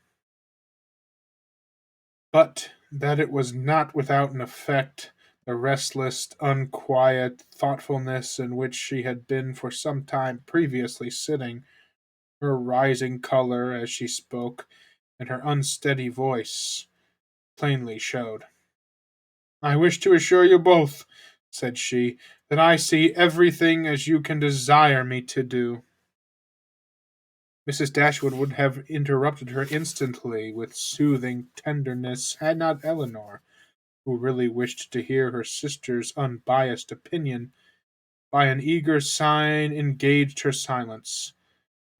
But that it was not without an effect, the restless, unquiet thoughtfulness in which she had been for some time previously sitting, her rising colour as she spoke, and her unsteady voice, plainly showed. "I wish to assure you both," said she, "that I see everything as you can desire me to do." Mrs. Dashwood would have interrupted her instantly with soothing tenderness, had not Eleanor, who really wished to hear her sister's unbiassed opinion, by an eager sign engaged her silence.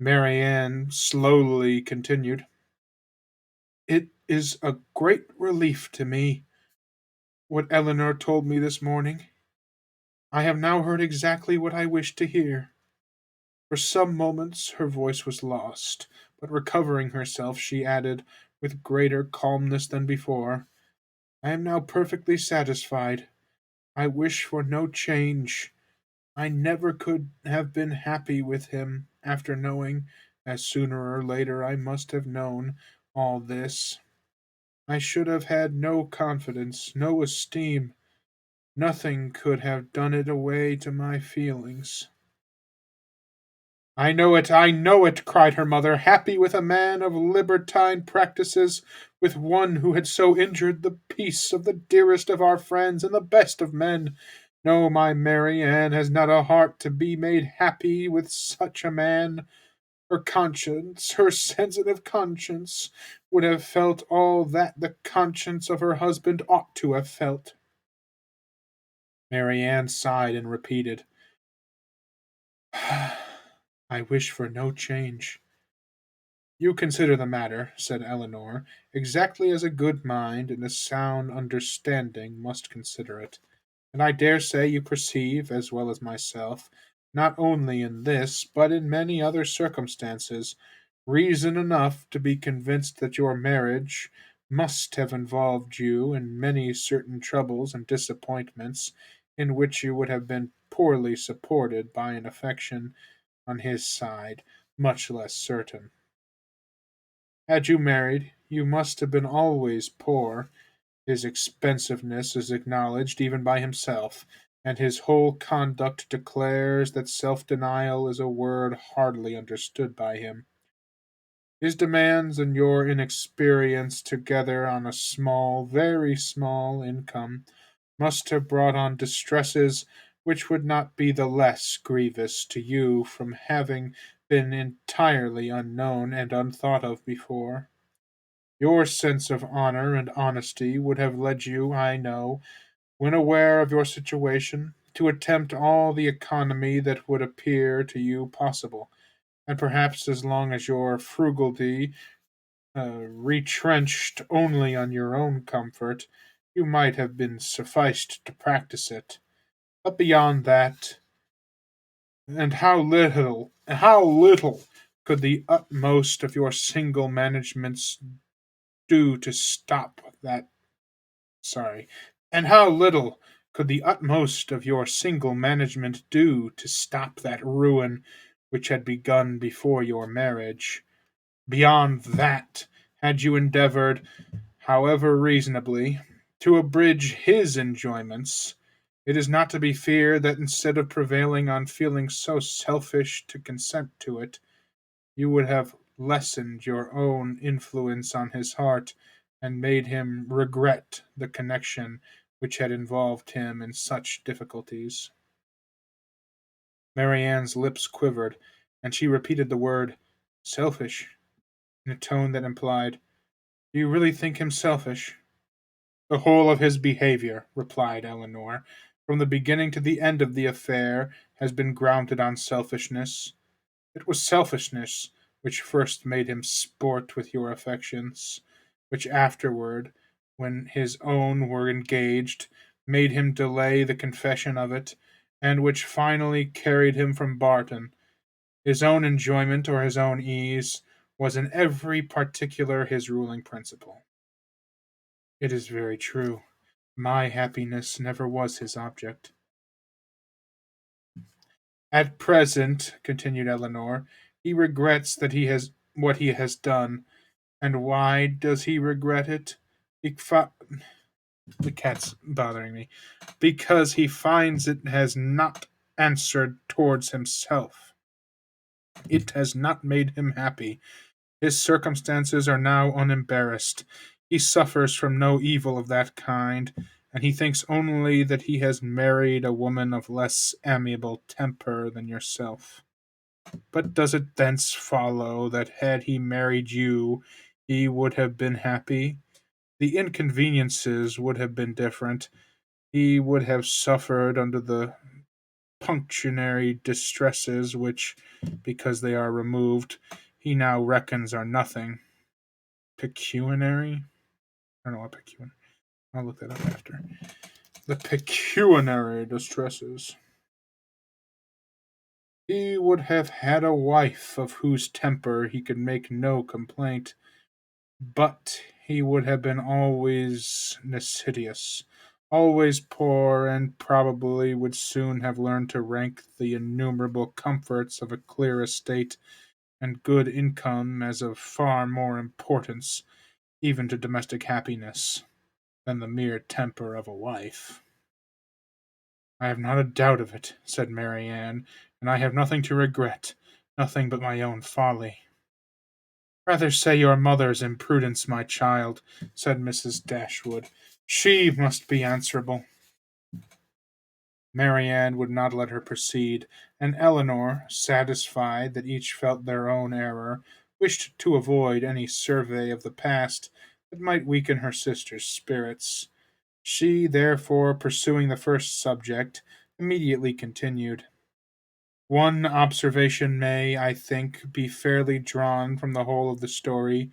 Marianne slowly continued, "It is a great relief to me, what Eleanor told me this morning. I have now heard exactly what I wished to hear." For some moments her voice was lost, but recovering herself, she added, with greater calmness than before, "I am now perfectly satisfied. I wish for no change. I never could have been happy with him after knowing, as sooner or later I must have known, all this. I should have had no confidence, no esteem. Nothing could have done it away to my feelings." I know it," cried her mother, "happy with a man of libertine practices, with one who had so injured the peace of the dearest of our friends and the best of men. No, my Marianne has not a heart to be made happy with such a man. Her conscience, her sensitive conscience, would have felt all that the conscience of her husband ought to have felt. Marianne sighed and repeated, I wish for no change. You consider the matter, said Eleanor, exactly as a good mind and a sound understanding must consider it. And I dare say you perceive, as well as myself, not only in this, but in many other circumstances, reason enough to be convinced that your marriage must have involved you in many certain troubles and disappointments in which you would have been poorly supported by an affection on his side much less certain. Had you married, you must have been always poor. His expensiveness is acknowledged even by himself, and his whole conduct declares that self denial is a word hardly understood by him. His demands and your inexperience together on a small, very small income must have brought on distresses which would not be the less grievous to you from having been entirely unknown and unthought of before. Your sense of honor and honesty would have led you, I know, when aware of your situation, to attempt all the economy that would appear to you possible, and perhaps as long as your frugality retrenched only on your own comfort, you might have been sufficed to practice it. But beyond that, and how little could the utmost of your single managements do to stop that sorry, and how little could the utmost of your single management do to stop that ruin which had begun before your marriage? Beyond that, had you endeavored, however reasonably, to abridge his enjoyments, it is not to be feared that instead of prevailing on feelings so selfish to consent to it, you would have lessened your own influence on his heart and made him regret the connection which had involved him in such difficulties. Marianne's lips quivered, and she repeated the word selfish in a tone that implied, Do you really think him selfish? The whole of his behavior, replied Eleanor, from the beginning to the end of the affair, has been grounded on selfishness. It was selfishness which first made him sport with your affections, which afterward, when his own were engaged, made him delay the confession of it, and which finally carried him from Barton. His own enjoyment or his own ease was in every particular his ruling principle. It is very true. My happiness never was his object. At present, continued Eleanor, he regrets that he has what he has done. And why does he regret it? Beca- the cat's bothering me. Because he finds it has not answered towards himself. It has not made him happy. His circumstances are now unembarrassed. He suffers from no evil of that kind, and he thinks only that he has married a woman of less amiable temper than yourself. But does it thence follow that had he married you, he would have been happy? The inconveniences would have been different. He would have suffered under the punctionary distresses which, because they are removed, he now reckons are nothing. Pecuniary? I don't know what pecuniary. I'll look that up after. The pecuniary distresses. He would have had a wife of whose temper he could make no complaint, but he would have been always necessitous, always poor, and probably would soon have learned to rank the innumerable comforts of a clear estate and good income as of far more importance, even to domestic happiness, than the mere temper of a wife. I have not a doubt of it, said Marianne, and I have nothing to regret, nothing but my own folly. Rather say your mother's imprudence, my child, said Mrs. Dashwood. She must be answerable. Marianne would not let her proceed, and Eleanor, satisfied that each felt their own error, wished to avoid any survey of the past that might weaken her sister's spirits. She, therefore, pursuing the first subject, immediately continued. One observation may, I think, be fairly drawn from the whole of the story,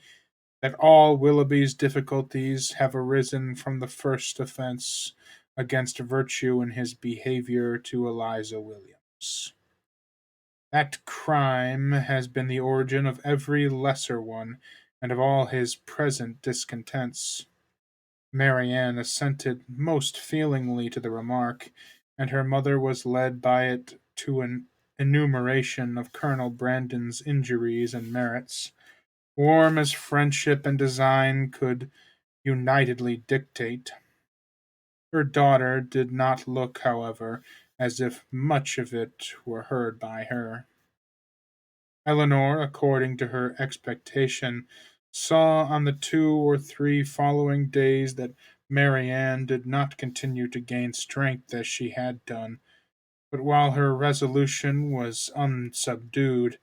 that all Willoughby's difficulties have arisen from the first offence against virtue in his behaviour to Eliza Williams. That crime has been the origin of every lesser one, and of all his present discontents. Marianne assented most feelingly to the remark, and her mother was led by it to an enumeration of Colonel Brandon's injuries and merits, warm as friendship and design could unitedly dictate. Her daughter did not look, however, as if much of it were heard by her. Eleanor, according to her expectation, saw on the 2 or 3 following days that Marianne did not continue to gain strength as she had done, but while her resolution was unsubdued,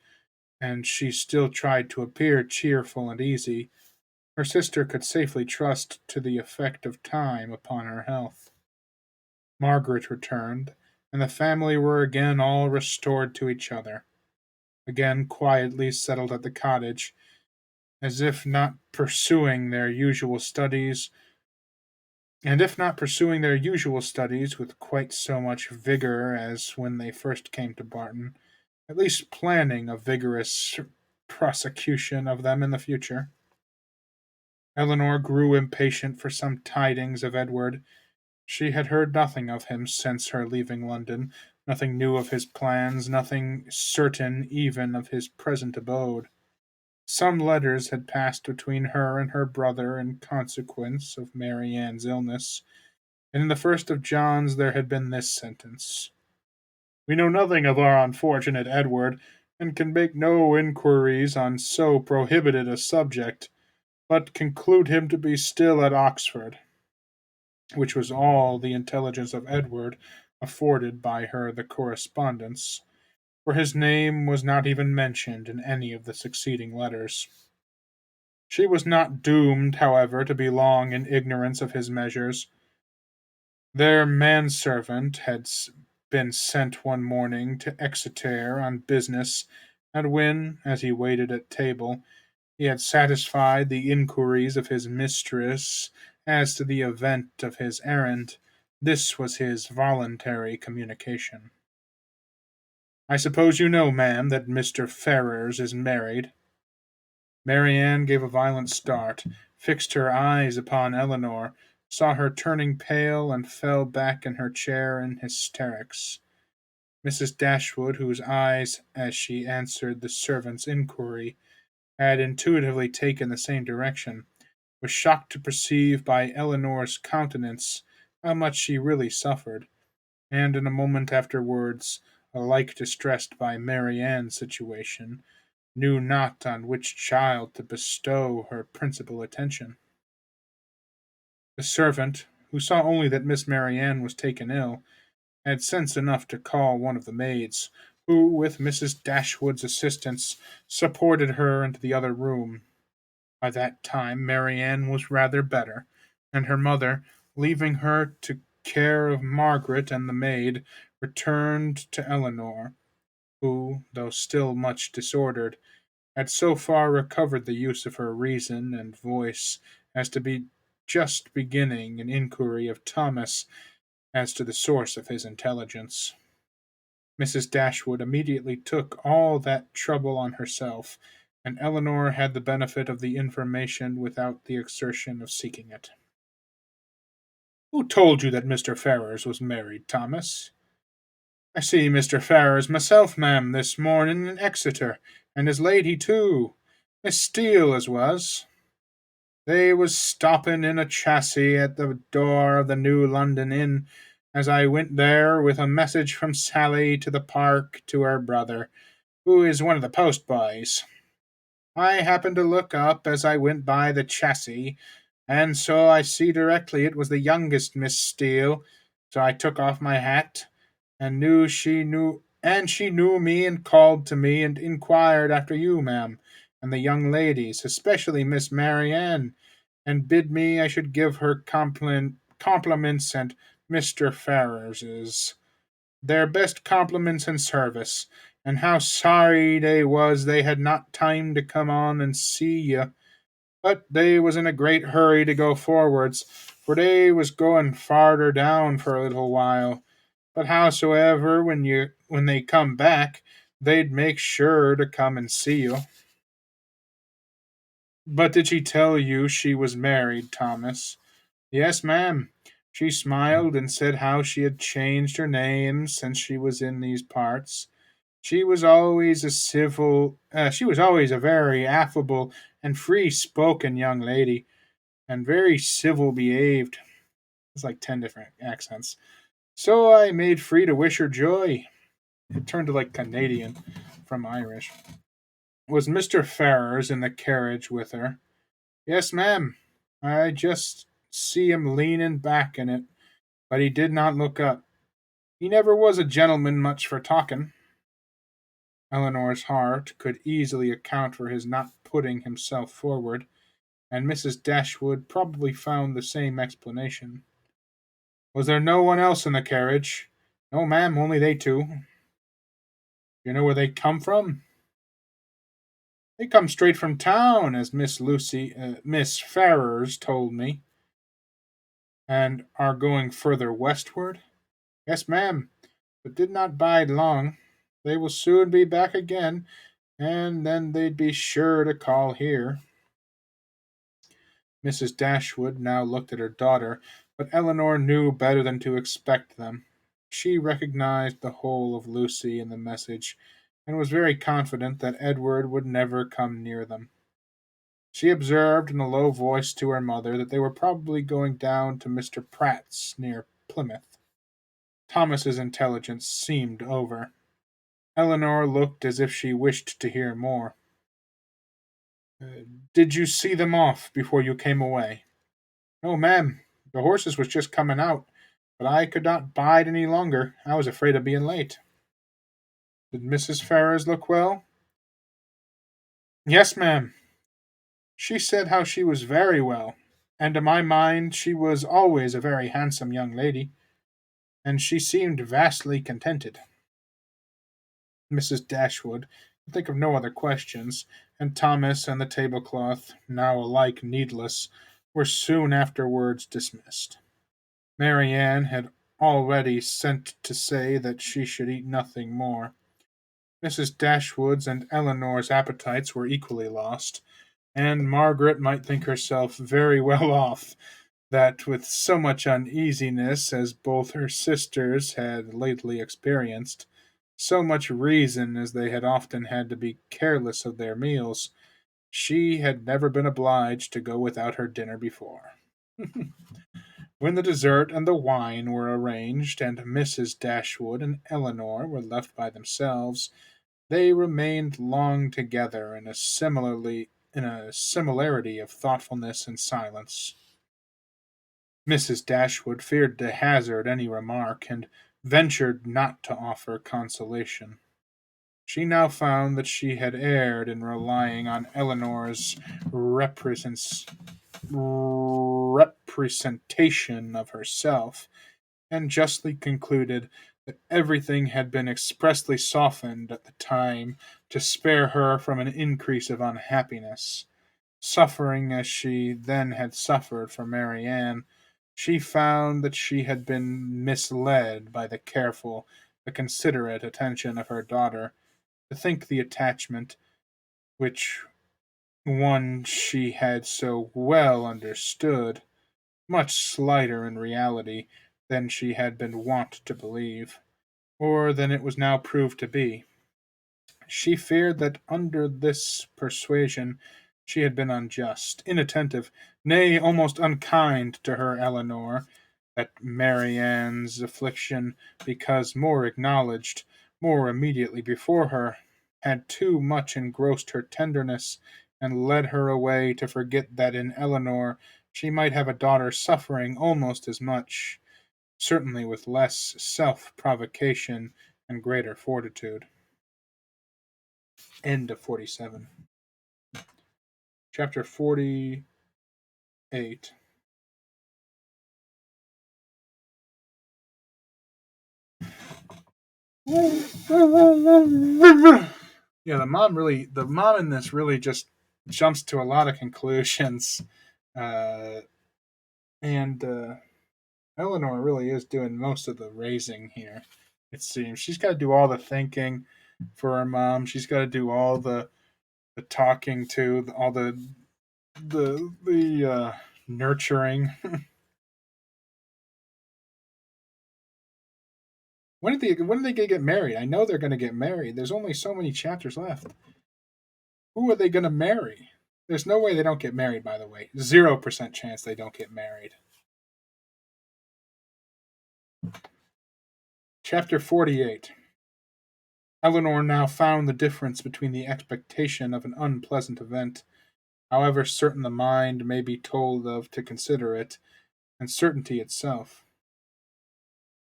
and she still tried to appear cheerful and easy, her sister could safely trust to the effect of time upon her health. Margaret returned, and the family were again all restored to each other, again quietly settled at the cottage, as if not pursuing their usual studies, and if not pursuing their usual studies with quite so much vigor as when they first came to Barton, at least planning a vigorous prosecution of them in the future. Eleanor grew impatient for some tidings of Edward. She had heard nothing of him since her leaving London, nothing new of his plans, nothing certain even of his present abode. Some letters had passed between her and her brother in consequence of Marianne's illness, and in the first of John's there had been this sentence: "We know nothing of our unfortunate Edward, and can make no inquiries on so prohibited a subject, but conclude him to be still at Oxford," which was all the intelligence of Edward afforded by her the correspondence, for his name was not even mentioned in any of the succeeding letters. She was not doomed, however, to be long in ignorance of his measures. Their manservant had been sent one morning to Exeter on business, and when, as he waited at table, he had satisfied the inquiries of his mistress as to the event of his errand, this was his voluntary communication: "I suppose you know, ma'am, that Mr. Ferrars is married?" Marianne gave a violent start, fixed her eyes upon Eleanor, saw her turning pale, and fell back in her chair in hysterics. Mrs. Dashwood, whose eyes, as she answered the servant's inquiry, had intuitively taken the same direction, was shocked to perceive by Eleanor's countenance how much she really suffered, and in a moment afterwards, alike distressed by Marianne's situation, knew not on which child to bestow her principal attention. The servant, who saw only that Miss Marianne was taken ill, had sense enough to call one of the maids, who, with Mrs. Dashwood's assistance, supported her into the other room. By that time Marianne was rather better, and her mother, leaving her to care of Margaret and the maid, returned to Eleanor, who, though still much disordered, had so far recovered the use of her reason and voice as to be just beginning an inquiry of Thomas as to the source of his intelligence. Mrs. Dashwood immediately took all that trouble on herself, and Eleanor had the benefit of the information without the exertion of seeking it. "Who told you that Mr. Ferrars was married, Thomas?" "I see Mr. Ferrars myself, ma'am, this morning in Exeter, and his lady too, Miss Steele as was. They was stopping in a chassey at the door of the New London Inn, as I went there with a message from Sally to the Park to her brother, who is one of the post-boys. I happened to look up as I went by the chassey, and so I see directly it was the youngest Miss Steele, so I took off my hat, and she knew me and called to me and inquired after you, ma'am, and the young ladies, especially Miss Marianne, and bid me I should give her compliments and Mr. Ferrers's their best compliments and service, and how sorry they was they had not time to come on and see you, but they was in a great hurry to go forwards, for they was going farther down for a little while. But howsoever, when they come back, they'd make sure to come and see you. But did she tell you she was married, Thomas? Yes, ma'am. She smiled and said how she had changed her name since she was in these parts. She was always a very affable and free spoken young lady, and very civil behaved. It's like 10 different accents. So I made free to wish her joy. It turned to like Canadian from Irish. Was Mr. Ferrars in the carriage with her? Yes, ma'am. I just see him leaning back in it, but he did not look up. He never was a gentleman much for talking. Eleanor's heart could easily account for his not putting himself forward, and Mrs. Dashwood probably found the same explanation. Was there no one else in the carriage? No, ma'am, only they two. You know where they come from? They come straight from town, as Miss Ferrars told me, and are going further westward. Yes, ma'am, but did not bide long. They will soon be back again, and then they'd be sure to call here. Mrs. Dashwood now looked at her daughter, but Eleanor knew better than to expect them. She recognized the whole of Lucy in the message, and was very confident that Edward would never come near them. She observed in a low voice to her mother that they were probably going down to Mr. Pratt's near Plymouth. Thomas's intelligence seemed over. Eleanor looked as if she wished to hear more. Did you see them off before you came away? No, ma'am. The horses was just coming out, but I could not bide any longer. I was afraid of being late. Did Mrs. Ferrars look well? Yes, ma'am. She said how she was very well, and to my mind she was always a very handsome young lady, and she seemed vastly contented. Mrs. Dashwood could think of no other questions, and Thomas and the tablecloth, now alike needless, were soon afterwards dismissed. Marianne had already sent to say that she should eat nothing more. Mrs. Dashwood's and Eleanor's appetites were equally lost, and Margaret might think herself very well off, that with so much uneasiness as both her sisters had lately experienced, so much reason as they had often had to be careless of their meals, she had never been obliged to go without her dinner before. When the dessert and the wine were arranged, and Mrs. Dashwood and Eleanor were left by themselves, they remained long together in a similarity of thoughtfulness and silence. Mrs. Dashwood feared to hazard any remark, and ventured not to offer consolation. She now found that she had erred in relying on Eleanor's representation of herself, and justly concluded that everything had been expressly softened at the time to spare her from an increase of unhappiness. Suffering as she then had suffered for Marianne, she found that she had been misled by the considerate attention of her daughter, to think the attachment which one she had so well understood much slighter in reality than she had been wont to believe, or than it was now proved to be. She feared that under this persuasion she had been unjust, inattentive, nay, almost unkind to her Eleanor, that Marianne's affliction, because more acknowledged, more immediately before her, had too much engrossed her tenderness, and led her away to forget that in Eleanor she might have a daughter suffering almost as much, certainly with less self provocation and greater fortitude. End of 47. Chapter 48. Yeah, the mom in this really just jumps to a lot of conclusions. Uh, and Eleanor really is doing most of the raising here. It seems she's got to do all the thinking for her mom. She's got to do all the talking to, all the nurturing. When are they gonna get married? I know they're gonna get married. There's only so many chapters left. Who are they gonna marry? There's no way they don't get married. By the way, 0% chance they don't get married. Chapter 48. Eleanor now found the difference between the expectation of an unpleasant event, however certain the mind may be told of to consider it, and certainty itself.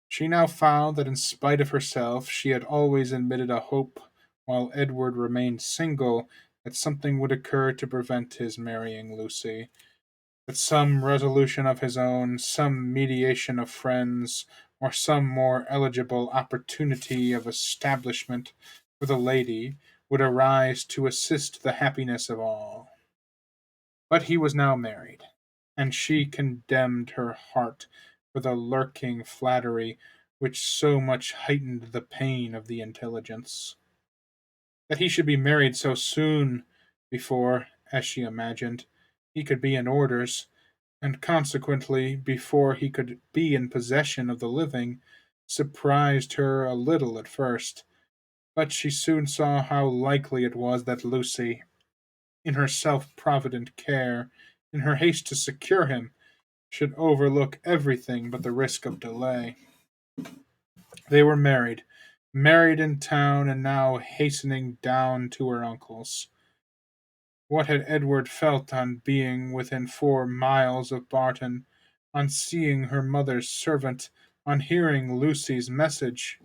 She now found that in spite of herself she had always admitted a hope, while Edward remained single, that something would occur to prevent his marrying Lucy, that some resolution of his own, some mediation of friends, or some more eligible opportunity of establishment for the lady would arise to assist the happiness of all. But he was now married, and she condemned her heart for the lurking flattery which so much heightened the pain of the intelligence. That he should be married so soon before, as she imagined, he could be in orders, and consequently before he could be in possession of the living, surprised her a little at first, but she soon saw how likely it was that Lucy, in her self provident care, in her haste to secure him, should overlook everything but the risk of delay. They were married, married in town, and now hastening down to her uncle's. What had Edward felt on being within 4 miles of Barton, on seeing her mother's servant, on hearing Lucy's message?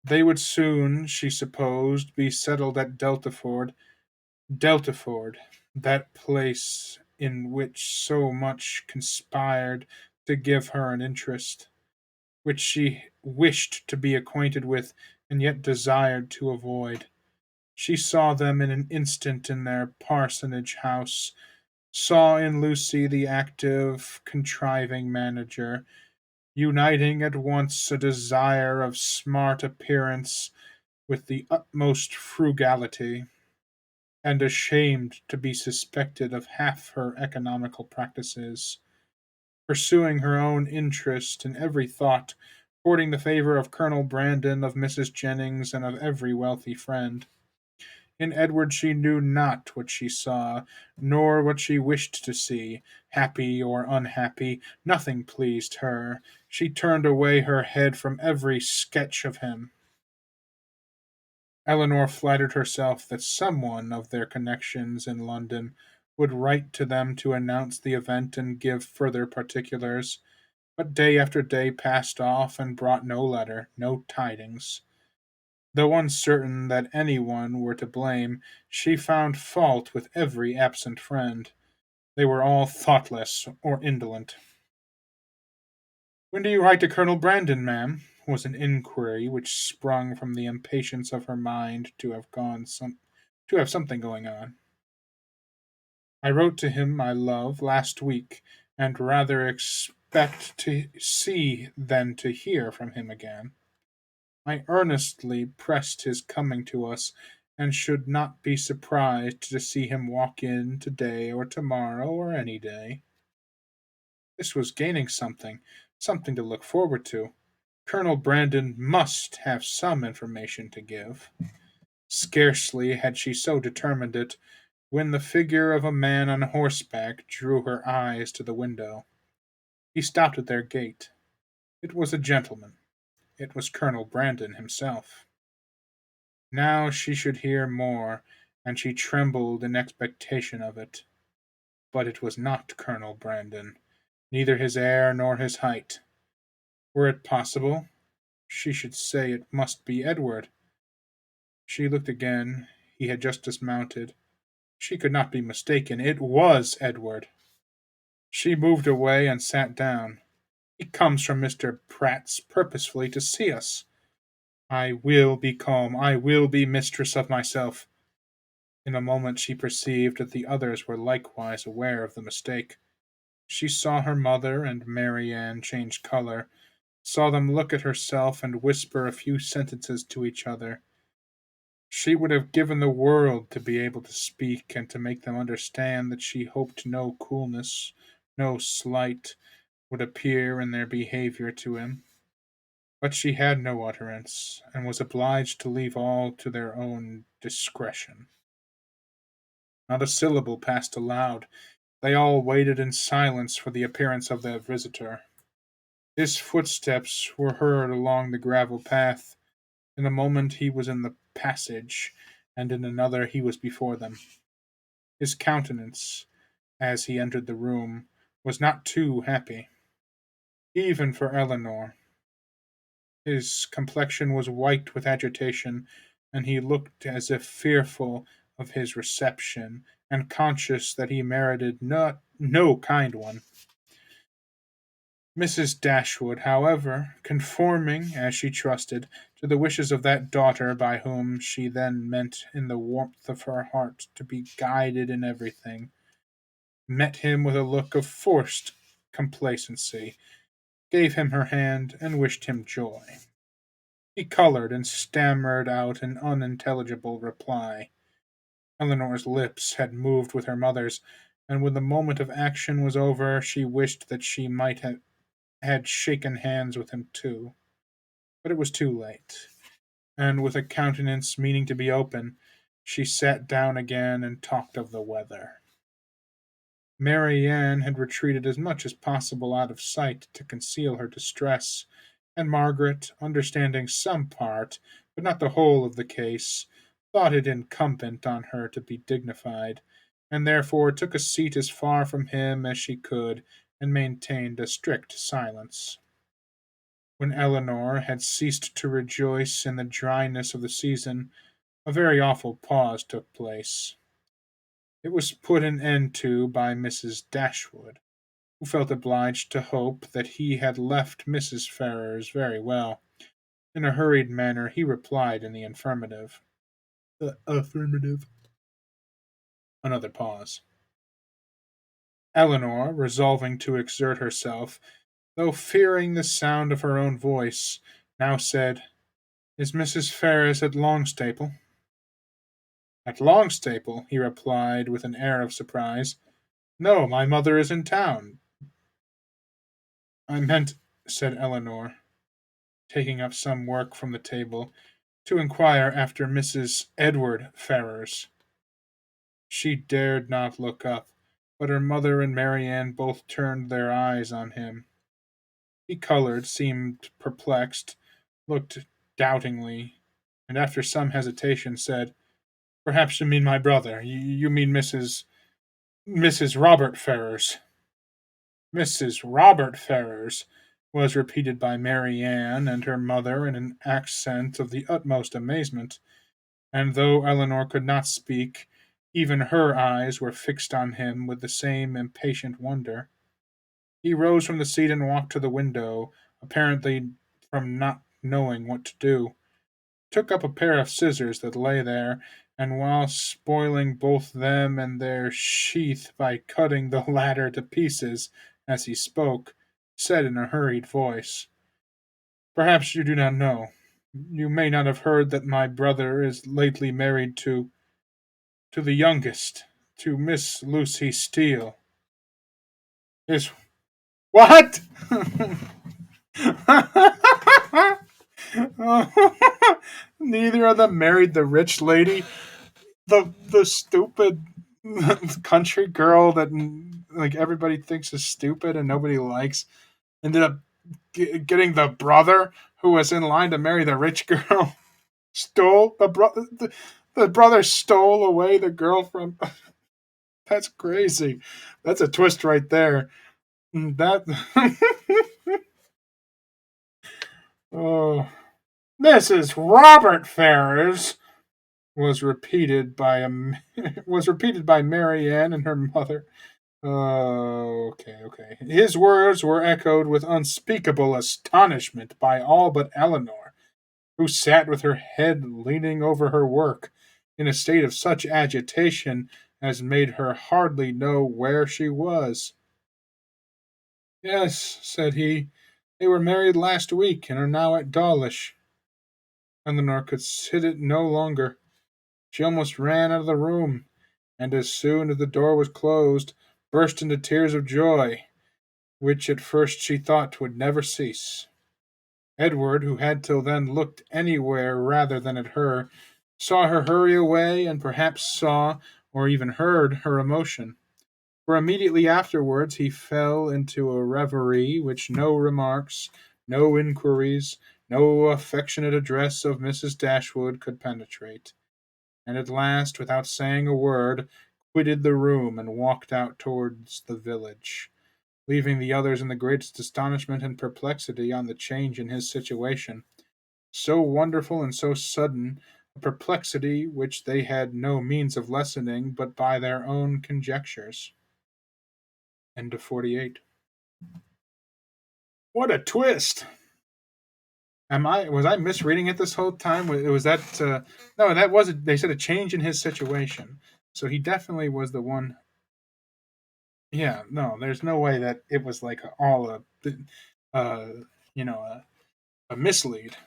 They would soon, she supposed, be settled at Deltaford. Deltaford, that place in which so much conspired to give her an interest, which she wished to be acquainted with, and yet desired to avoid. She saw them in an instant in their parsonage house, saw in Lucy the active, contriving manager, uniting at once a desire of smart appearance with the utmost frugality, and ashamed to be suspected of half her economical practices, pursuing her own interest in every thought, courting the favor of Colonel Brandon, of Mrs. Jennings, and of every wealthy friend. In Edward she knew not what she saw, nor what she wished to see. Happy or unhappy, nothing pleased her. She turned away her head from every sketch of him. Eleanor flattered herself that some one of their connections in London would write to them to announce the event and give further particulars, but day after day passed off and brought no letter, no tidings. Though uncertain that any one were to blame, she found fault with every absent friend. They were all thoughtless or indolent. "When do you write to Colonel Brandon, ma'am?" was an inquiry which sprung from the impatience of her mind to have something going on. "I wrote to him, my love, last week, and rather expect to see than to hear from him again. I earnestly pressed his coming to us, and should not be surprised to see him walk in to-day or to-morrow or any day." This was gaining something, something to look forward to. Colonel Brandon must have some information to give. Scarcely had she so determined it, when the figure of a man on horseback drew her eyes to the window. He stopped at their gate. It was a gentleman. It was Colonel Brandon himself. Now she should hear more, and she trembled in expectation of it. But it was not Colonel Brandon, neither his air nor his height. Were it possible, she should say it must be Edward. She looked again. He had just dismounted. She could not be mistaken. It was Edward. She moved away and sat down. He comes from Mr. Pratt's purposefully to see us. I will be calm. I will be mistress of myself. In a moment she perceived that the others were likewise aware of the mistake. She saw her mother and Marianne change color, saw them look at herself and whisper a few sentences to each other. She would have given the world to be able to speak and to make them understand that she hoped no coolness, no slight, would appear in their behavior to him. But she had no utterance, and was obliged to leave all to their own discretion. Not a syllable passed aloud. They all waited in silence for the appearance of their visitor. His footsteps were heard along the gravel path. In a moment he was in the passage, and in another he was before them. His countenance, as he entered the room, was not too happy, even for Eleanor. His complexion was white with agitation, and he looked as if fearful of his reception, and conscious that he merited no kind one. Mrs. Dashwood, however, conforming, as she trusted, to the wishes of that daughter by whom she then meant in the warmth of her heart to be guided in everything, met him with a look of forced complacency, gave him her hand, and wished him joy. He colored and stammered out an unintelligible reply. Eleanor's lips had moved with her mother's, and when the moment of action was over, she wished that she might have had shaken hands with him too. But it was too late, and with a countenance meaning to be open, she sat down again and talked of the weather. Marianne had retreated as much as possible out of sight to conceal her distress, and Margaret, understanding some part, but not the whole of the case, thought it incumbent on her to be dignified, and therefore took a seat as far from him as she could, and maintained a strict silence. When Eleanor had ceased to rejoice in the dryness of the season, a very awful pause took place. It was put an end to by Mrs. Dashwood, who felt obliged to hope that he had left Mrs. Ferrars very well. In a hurried manner he replied in the affirmative. Affirmative. Another pause. Eleanor, resolving to exert herself, though fearing the sound of her own voice, now said, "Is Mrs. Ferrars at Longstaple?" "At Longstaple?" he replied with an air of surprise. "No, my mother is in town." "I meant," said Eleanor, taking up some work from the table, "to inquire after Mrs. Edward Ferrars." She dared not look up, but her mother and Marianne both turned their eyes on him. He colored, seemed perplexed, looked doubtingly, and after some hesitation said, "Perhaps you mean my brother. You mean Mrs. Robert Ferrars." "Mrs. Robert Ferrars," was repeated by Marianne and her mother in an accent of the utmost amazement, and though Eleanor could not speak, even her eyes were fixed on him with the same impatient wonder. He rose from the seat and walked to the window, apparently from not knowing what to do, took up a pair of scissors that lay there, and while spoiling both them and their sheath by cutting the latter to pieces as he spoke, said in a hurried voice, "Perhaps you do not know. You may not have heard that my brother is lately married to the youngest, to Miss Lucy Steele." "Is what?" Neither of them married the rich lady, the stupid country girl that like everybody thinks is stupid and nobody likes. Ended up getting the brother who was in line to marry the rich girl. Stole the brother stole away the girl from. That's crazy. That's a twist right there. That Oh, Mrs. Robert Ferrars was repeated by a was repeated by Mary Ann and her mother. Oh, okay, okay. His words were echoed with unspeakable astonishment by all but Eleanor, who sat with her head leaning over her work, in a state of such agitation as made her hardly know where she was. Yes, said he, they were married last week and are now at Dawlish. Eleanor could sit it no longer. She almost ran out of the room, and as soon as the door was closed, burst into tears of joy, which at first she thought would never cease. Edward, who had till then looked anywhere rather than at her, saw her hurry away, and perhaps saw, or even heard, her emotion. For immediately afterwards he fell into a reverie which no remarks, no inquiries, no affectionate address of Mrs. Dashwood could penetrate, and at last, without saying a word, quitted the room and walked out towards the village, leaving the others in the greatest astonishment and perplexity on the change in his situation, so wonderful and so sudden, a perplexity which they had no means of lessening but by their own conjectures. End of 48. What a twist! Was I misreading it this whole time? Was that no? That wasn't. They said a change in his situation, so he definitely was the one. Yeah, no, there's no way that it was like all uh, you know, a mislead.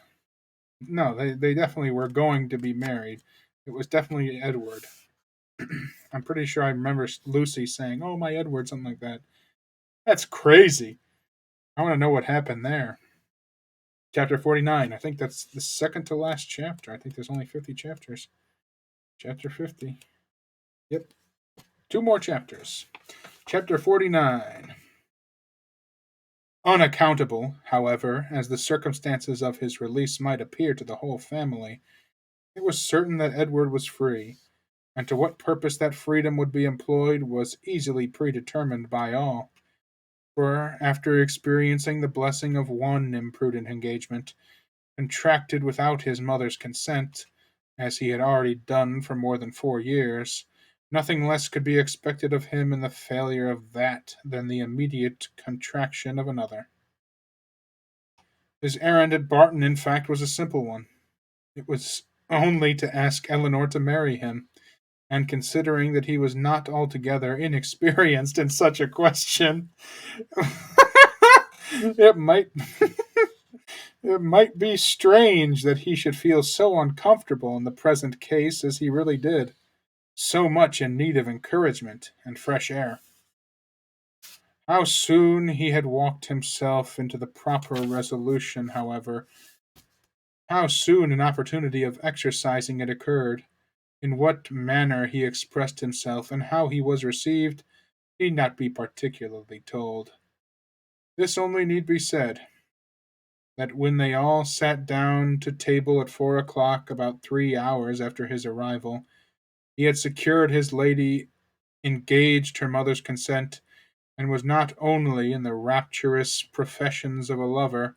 No, they definitely were going to be married. It was definitely Edward. I'm pretty sure I remember Lucy saying, "Oh, my Edward," something like that. That's crazy. I want to know what happened there. Chapter 49. I think that's the second to last chapter. I think there's only 50 chapters. Chapter 50. Yep. Two more chapters. Chapter 49. Unaccountable, however, as the circumstances of his release might appear to the whole family, it was certain that Edward was free, and to what purpose that freedom would be employed was easily predetermined by all. For, after experiencing the blessing of one imprudent engagement, contracted without his mother's consent, as he had already done for more than 4 years, nothing less could be expected of him in the failure of that than the immediate contraction of another. His errand at Barton, in fact, was a simple one. It was only to ask Eleanor to marry him, and considering that he was not altogether inexperienced in such a question, it might it might be strange that he should feel so uncomfortable in the present case as he really did, so much in need of encouragement and fresh air. How soon he had walked himself into the proper resolution, however, how soon an opportunity of exercising it occurred, in what manner he expressed himself, and how he was received, need not be particularly told. This only need be said, that when they all sat down to table at 4 o'clock, about 3 hours after his arrival, he had secured his lady, engaged her mother's consent, and was not only in the rapturous professions of a lover,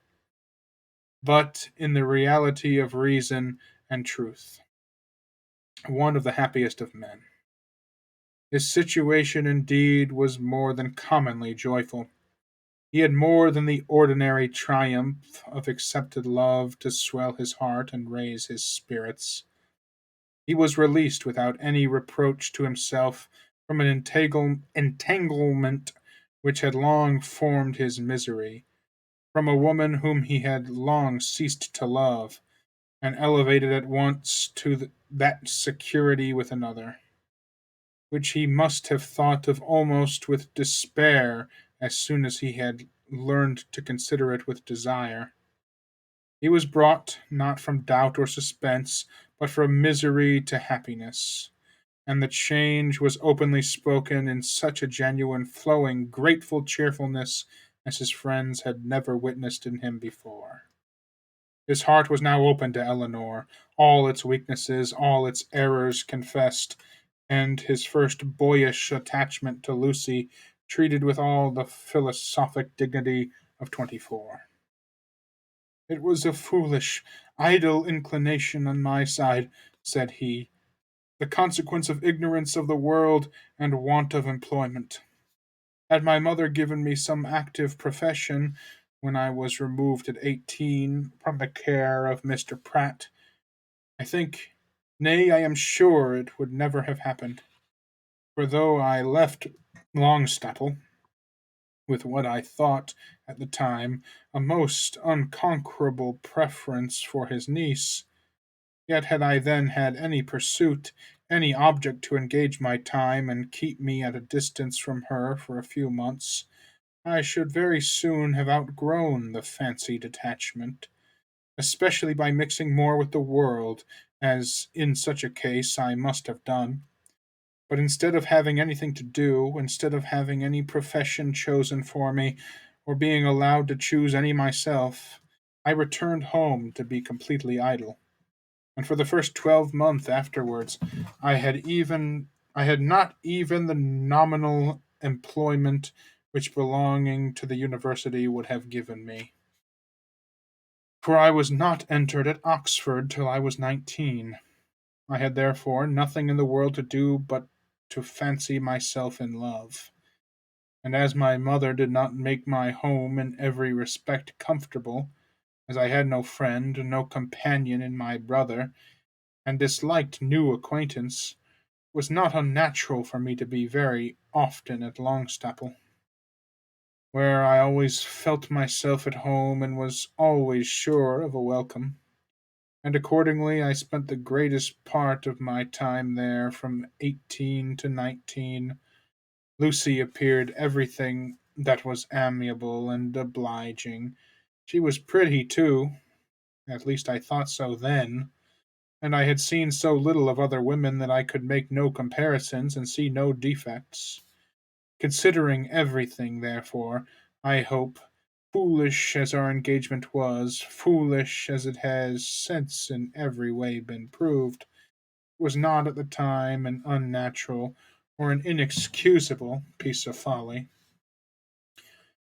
but in the reality of reason and truth, one of the happiest of men. His situation indeed was more than commonly joyful. He had more than the ordinary triumph of accepted love to swell his heart and raise his spirits. He was released without any reproach to himself from an entanglement which had long formed his misery, from a woman whom he had long ceased to love, and elevated at once to that security with another, which he must have thought of almost with despair as soon as he had learned to consider it with desire. He was brought, not from doubt or suspense, but from misery to happiness, and the change was openly spoken in such a genuine, flowing, grateful cheerfulness as his friends had never witnessed in him before. His heart was now open to Eleanor, all its weaknesses, all its errors confessed, and his first boyish attachment to Lucy treated with all the philosophic dignity of 24. "It was a foolish, idle inclination on my side," said he, "the consequence of ignorance of the world and want of employment. Had my mother given me some active profession when I was removed at 18 from the care of Mr. Pratt, I think, nay, I am sure it would never have happened. For though I left Longstaple with what I thought at the time a most unconquerable preference for his niece, yet had I then had any pursuit, any object to engage my time and keep me at a distance from her for a few months, I should very soon have outgrown the fancied attachment, especially by mixing more with the world, as in such a case I must have done. But instead of having anything to do, instead of having any profession chosen for me, or being allowed to choose any myself, I returned home to be completely idle. And for the first 12 months afterwards, I had even I had not even the nominal employment which belonging to the university would have given me. For I was not entered at Oxford till I was 19. I had therefore nothing in the world to do but to fancy myself in love. And as my mother did not make my home in every respect comfortable, as I had no friend, no companion in my brother, and disliked new acquaintance, it was not unnatural for me to be very often at Longstaple, where I always felt myself at home and was always sure of a welcome. And accordingly I spent the greatest part of my time there from 18 to 19. Lucy appeared everything that was amiable and obliging. She was pretty, too, at least I thought so then, and I had seen so little of other women that I could make no comparisons and see no defects. Considering everything, therefore, I hope, foolish as our engagement was, foolish as it has since in every way been proved, was not at the time an unnatural or an inexcusable piece of folly.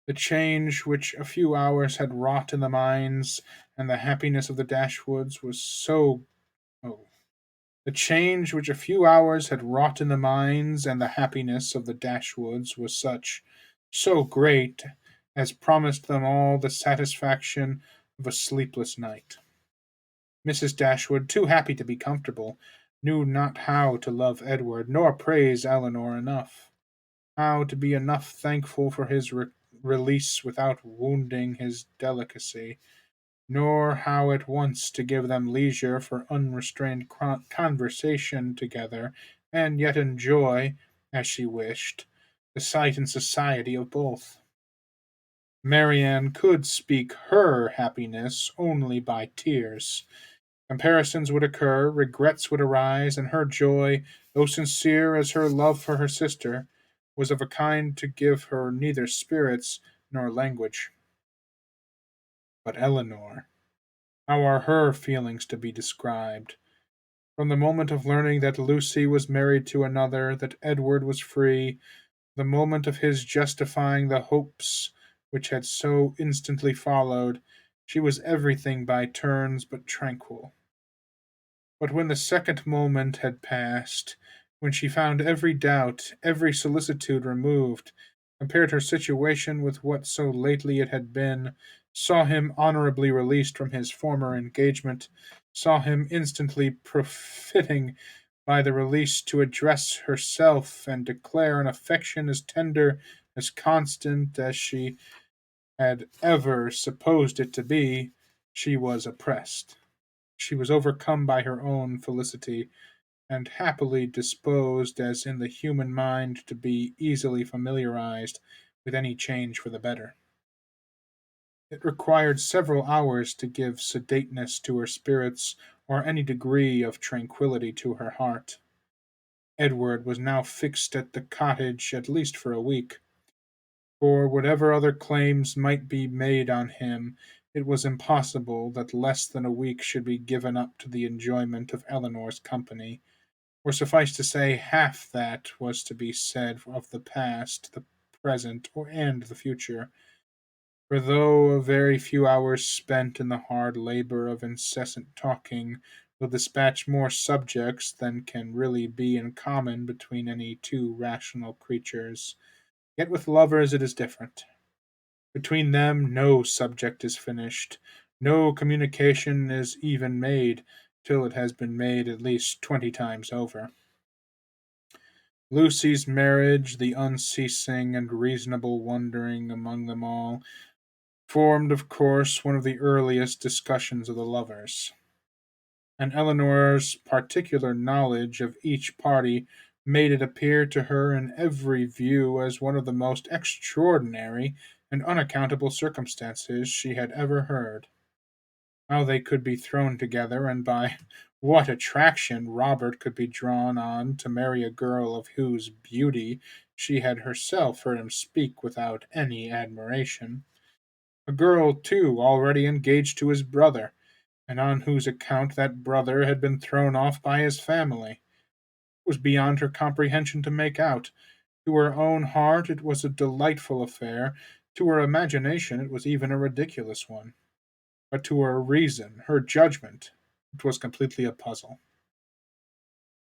The change which a few hours had wrought in the minds and the happiness of the Dashwoods was so oh, the change which a few hours had wrought in the minds and the happiness of the Dashwoods was so great, as promised them all the satisfaction of a sleepless night. Mrs. Dashwood, too happy to be comfortable, knew not how to love Edward, nor praise Eleanor enough, how to be enough thankful for his release without wounding his delicacy, nor how at once to give them leisure for unrestrained conversation together, and yet enjoy, as she wished, the sight and society of both. Marianne could speak her happiness only by tears. Comparisons would occur, regrets would arise, and her joy, though sincere as her love for her sister, was of a kind to give her neither spirits nor language. But Eleanor, how are her feelings to be described? From the moment of learning that Lucy was married to another, that Edward was free, the moment of his justifying the hopes which had so instantly followed, she was everything by turns but tranquil. But when the second moment had passed, when she found every doubt, every solicitude removed, compared her situation with what so lately it had been, saw him honorably released from his former engagement, saw him instantly profiting by the release to address herself and declare an affection as tender, as constant as she had ever supposed it to be, she was oppressed. She was overcome by her own felicity, and happily disposed as in the human mind to be easily familiarized with any change for the better. It required several hours to give sedateness to her spirits or any degree of tranquillity to her heart. Edward was now fixed at the cottage at least for a week. For whatever other claims might be made on him, it was impossible that less than a week should be given up to the enjoyment of Eleanor's company, or suffice to say, half that was to be said of the past, the present, and the future. For though a very few hours spent in the hard labor of incessant talking will dispatch more subjects than can really be in common between any two rational creatures, yet with lovers it is different. Between them no subject is finished, no communication is even made, till it has been made at least 20 times over. Lucy's marriage, the unceasing and reasonable wondering among them all, formed, of course, one of the earliest discussions of the lovers, and Eleanor's particular knowledge of each party made it appear to her in every view as one of the most extraordinary and unaccountable circumstances she had ever heard. How they could be thrown together, and by what attraction Robert could be drawn on to marry a girl of whose beauty she had herself heard him speak without any admiration, a girl, too, already engaged to his brother, and on whose account that brother had been thrown off by his family, was beyond her comprehension to make out. To her own heart it was a delightful affair, to her imagination it was even a ridiculous one, but to her reason, her judgment, it was completely a puzzle.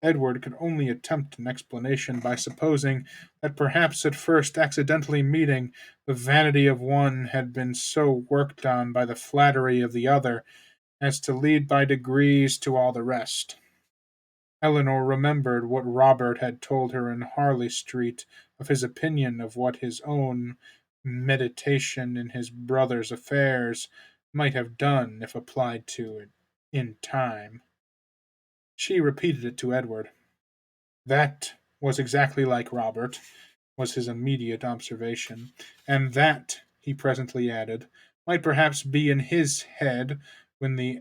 Edward could only attempt an explanation by supposing that perhaps at first accidentally meeting, the vanity of one had been so worked on by the flattery of the other as to lead by degrees to all the rest. Eleanor remembered what Robert had told her in Harley Street of his opinion of what his own meditation in his brother's affairs might have done if applied to it in time. She repeated it to Edward. That was exactly like Robert, was his immediate observation, and that, he presently added, might perhaps be in his head when the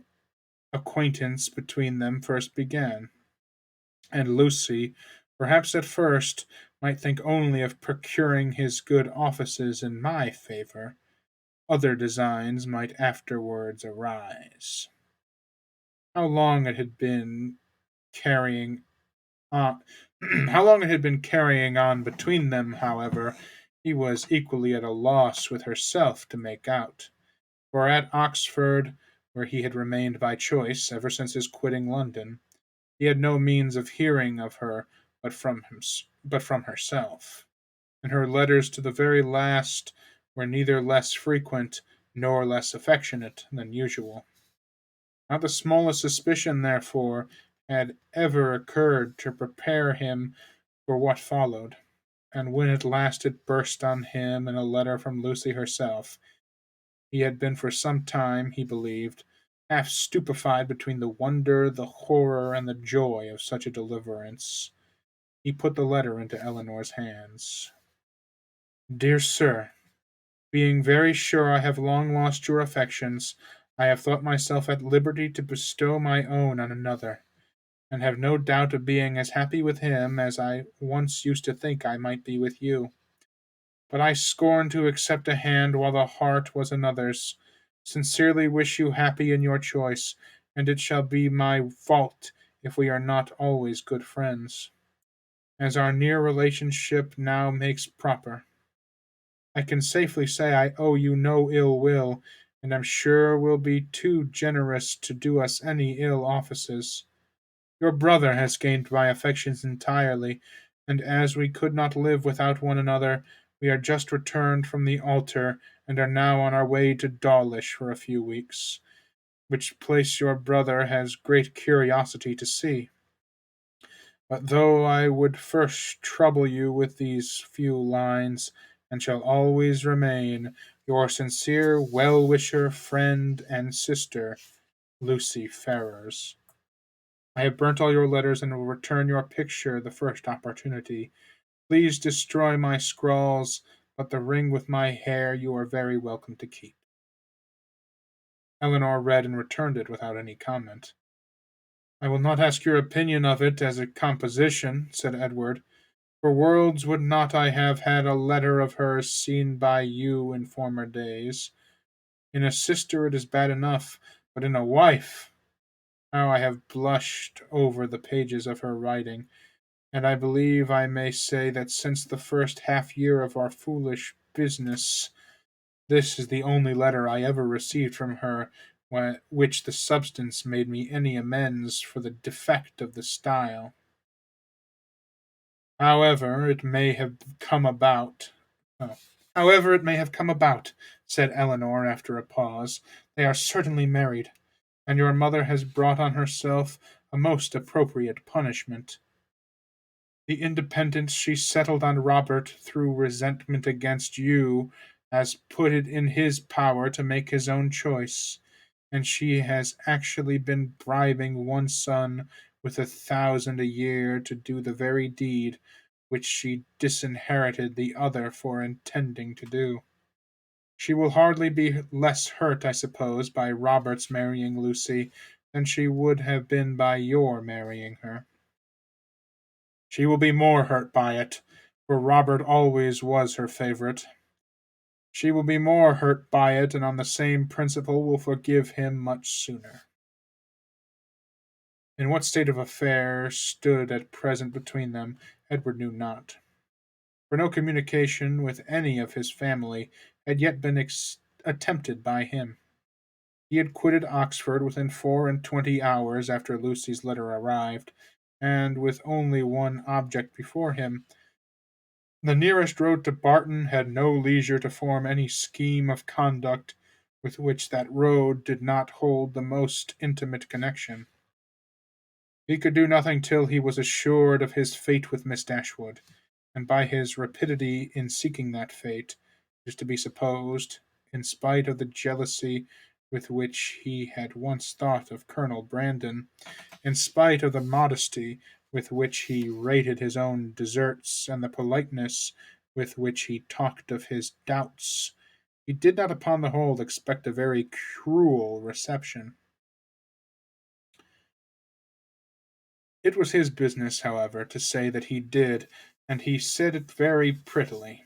acquaintance between them first began. And Lucy, perhaps at first, might think only of procuring his good offices in my favour. Other designs might afterwards arise. How long it had been carrying on, how long it had been carrying on between them, however, he was equally at a loss with herself to make out. For at Oxford, where he had remained by choice ever since his quitting London, he had no means of hearing of her but from herself, and her letters to the very last were neither less frequent nor less affectionate than usual. Not the smallest suspicion, therefore, had ever occurred to prepare him for what followed, and when at last it burst on him in a letter from Lucy herself, he had been for some time, he believed, half stupefied between the wonder, the horror, and the joy of such a deliverance. He put the letter into Eleanor's hands. Dear Sir, being very sure I have long lost your affections, I have thought myself at liberty to bestow my own on another, and have no doubt of being as happy with him as I once used to think I might be with you. But I scorn to accept a hand while the heart was another's. Sincerely wish you happy in your choice, and it shall be my fault if we are not always good friends, as our near relationship now makes proper. I can safely say I owe you no ill will, and am sure will be too generous to do us any ill offices. Your brother has gained my affections entirely, and as we could not live without one another, we are just returned from the altar, and are now on our way to Dawlish for a few weeks, which place your brother has great curiosity to see. But though I would first trouble you with these few lines, and shall always remain your sincere well-wisher, friend, and sister, Lucy Ferrars. I have burnt all your letters and will return your picture the first opportunity. Please destroy my scrawls, but the ring with my hair you are very welcome to keep. Eleanor read and returned it without any comment. I will not ask your opinion of it as a composition, said Edward. For worlds would not I have had a letter of hers seen by you in former days. In a sister it is bad enough, but in a wife, how I have blushed over the pages of her writing, and I believe I may say that since the first half year of our foolish business This is the only letter I ever received from her which the substance made me any amends for the defect of the style. However, it may have come about. Oh. However, it may have come about, said Eleanor after a pause. They are certainly married, and your mother has brought on herself a most appropriate punishment. The independence she settled on Robert through resentment against you has put it in his power to make his own choice, and she has actually been bribing one son with 1,000 a year to do the very deed which she disinherited the other for intending to do. She will hardly be less hurt, I suppose, by Robert's marrying Lucy than she would have been by your marrying her. She will be more hurt by it, for Robert always was her favourite. She will be more hurt by it, and on the same principle will forgive him much sooner. In what state of affairs stood at present between them, Edward knew not, for no communication with any of his family had yet been attempted by him. He had quitted Oxford within 24 hours after Lucy's letter arrived, and with only one object before him. The nearest road to Barton had no leisure to form any scheme of conduct with which that road did not hold the most intimate connection. He could do nothing till he was assured of his fate with Miss Dashwood, and by his rapidity in seeking that fate, it is to be supposed, in spite of the jealousy with which he had once thought of Colonel Brandon, in spite of the modesty with which he rated his own deserts, and the politeness with which he talked of his doubts, he did not upon the whole expect a very cruel reception. It was his business, however, to say that he did, and he said it very prettily.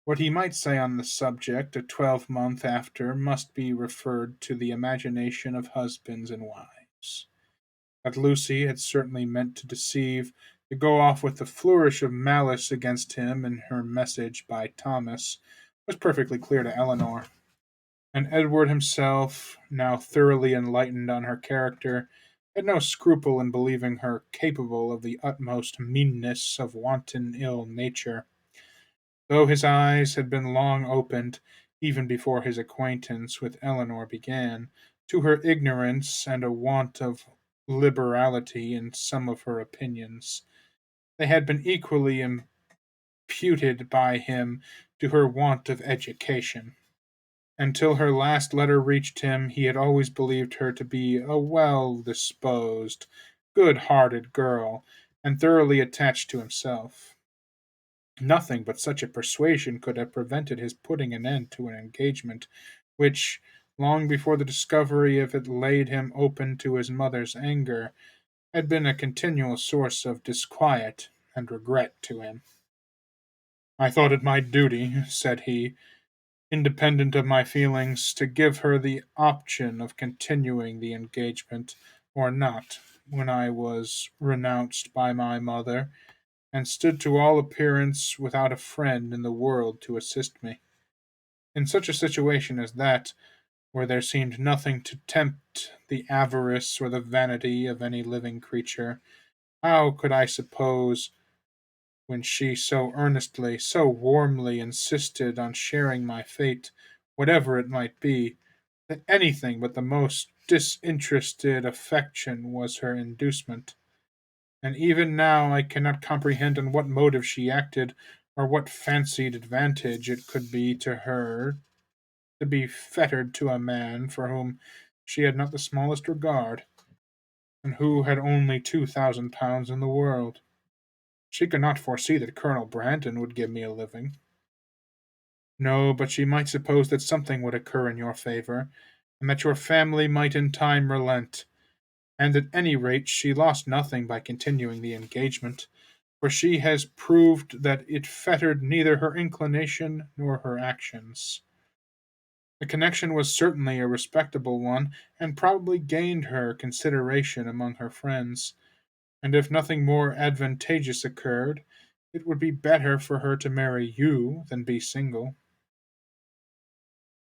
What he might say on the subject a twelvemonth after must be referred to the imagination of husbands and wives. That Lucy had certainly meant to deceive, to go off with the flourish of malice against him in her message by Thomas, was perfectly clear to Eleanor, and Edward himself, now thoroughly enlightened on her character, had no scruple in believing her capable of the utmost meanness of wanton ill nature. Though his eyes had been long opened, even before his acquaintance with Eleanor began, to her ignorance and a want of liberality in some of her opinions, they had been equally imputed by him to her want of education. Until her last letter reached him, he had always believed her to be a well disposed, good hearted girl, and thoroughly attached to himself. Nothing but such a persuasion could have prevented his putting an end to an engagement which, long before the discovery of it laid him open to his mother's anger, had been a continual source of disquiet and regret to him. I thought it my duty, said he, independent of my feelings, to give her the option of continuing the engagement or not, when I was renounced by my mother, and stood to all appearance without a friend in the world to assist me. In such a situation as that, where there seemed nothing to tempt the avarice or the vanity of any living creature, how could I suppose, when she so earnestly, so warmly insisted on sharing my fate, whatever it might be, that anything but the most disinterested affection was her inducement? And even now I cannot comprehend on what motive she acted, or what fancied advantage it could be to her to be fettered to a man for whom she had not the smallest regard, and who had only £2,000 in the world. She could not foresee that Colonel Brandon would give me a living. No, but she might suppose that something would occur in your favour, and that your family might in time relent, and at any rate she lost nothing by continuing the engagement, for she has proved that it fettered neither her inclination nor her actions. The connection was certainly a respectable one, and probably gained her consideration among her friends, and if nothing more advantageous occurred, it would be better for her to marry you than be single.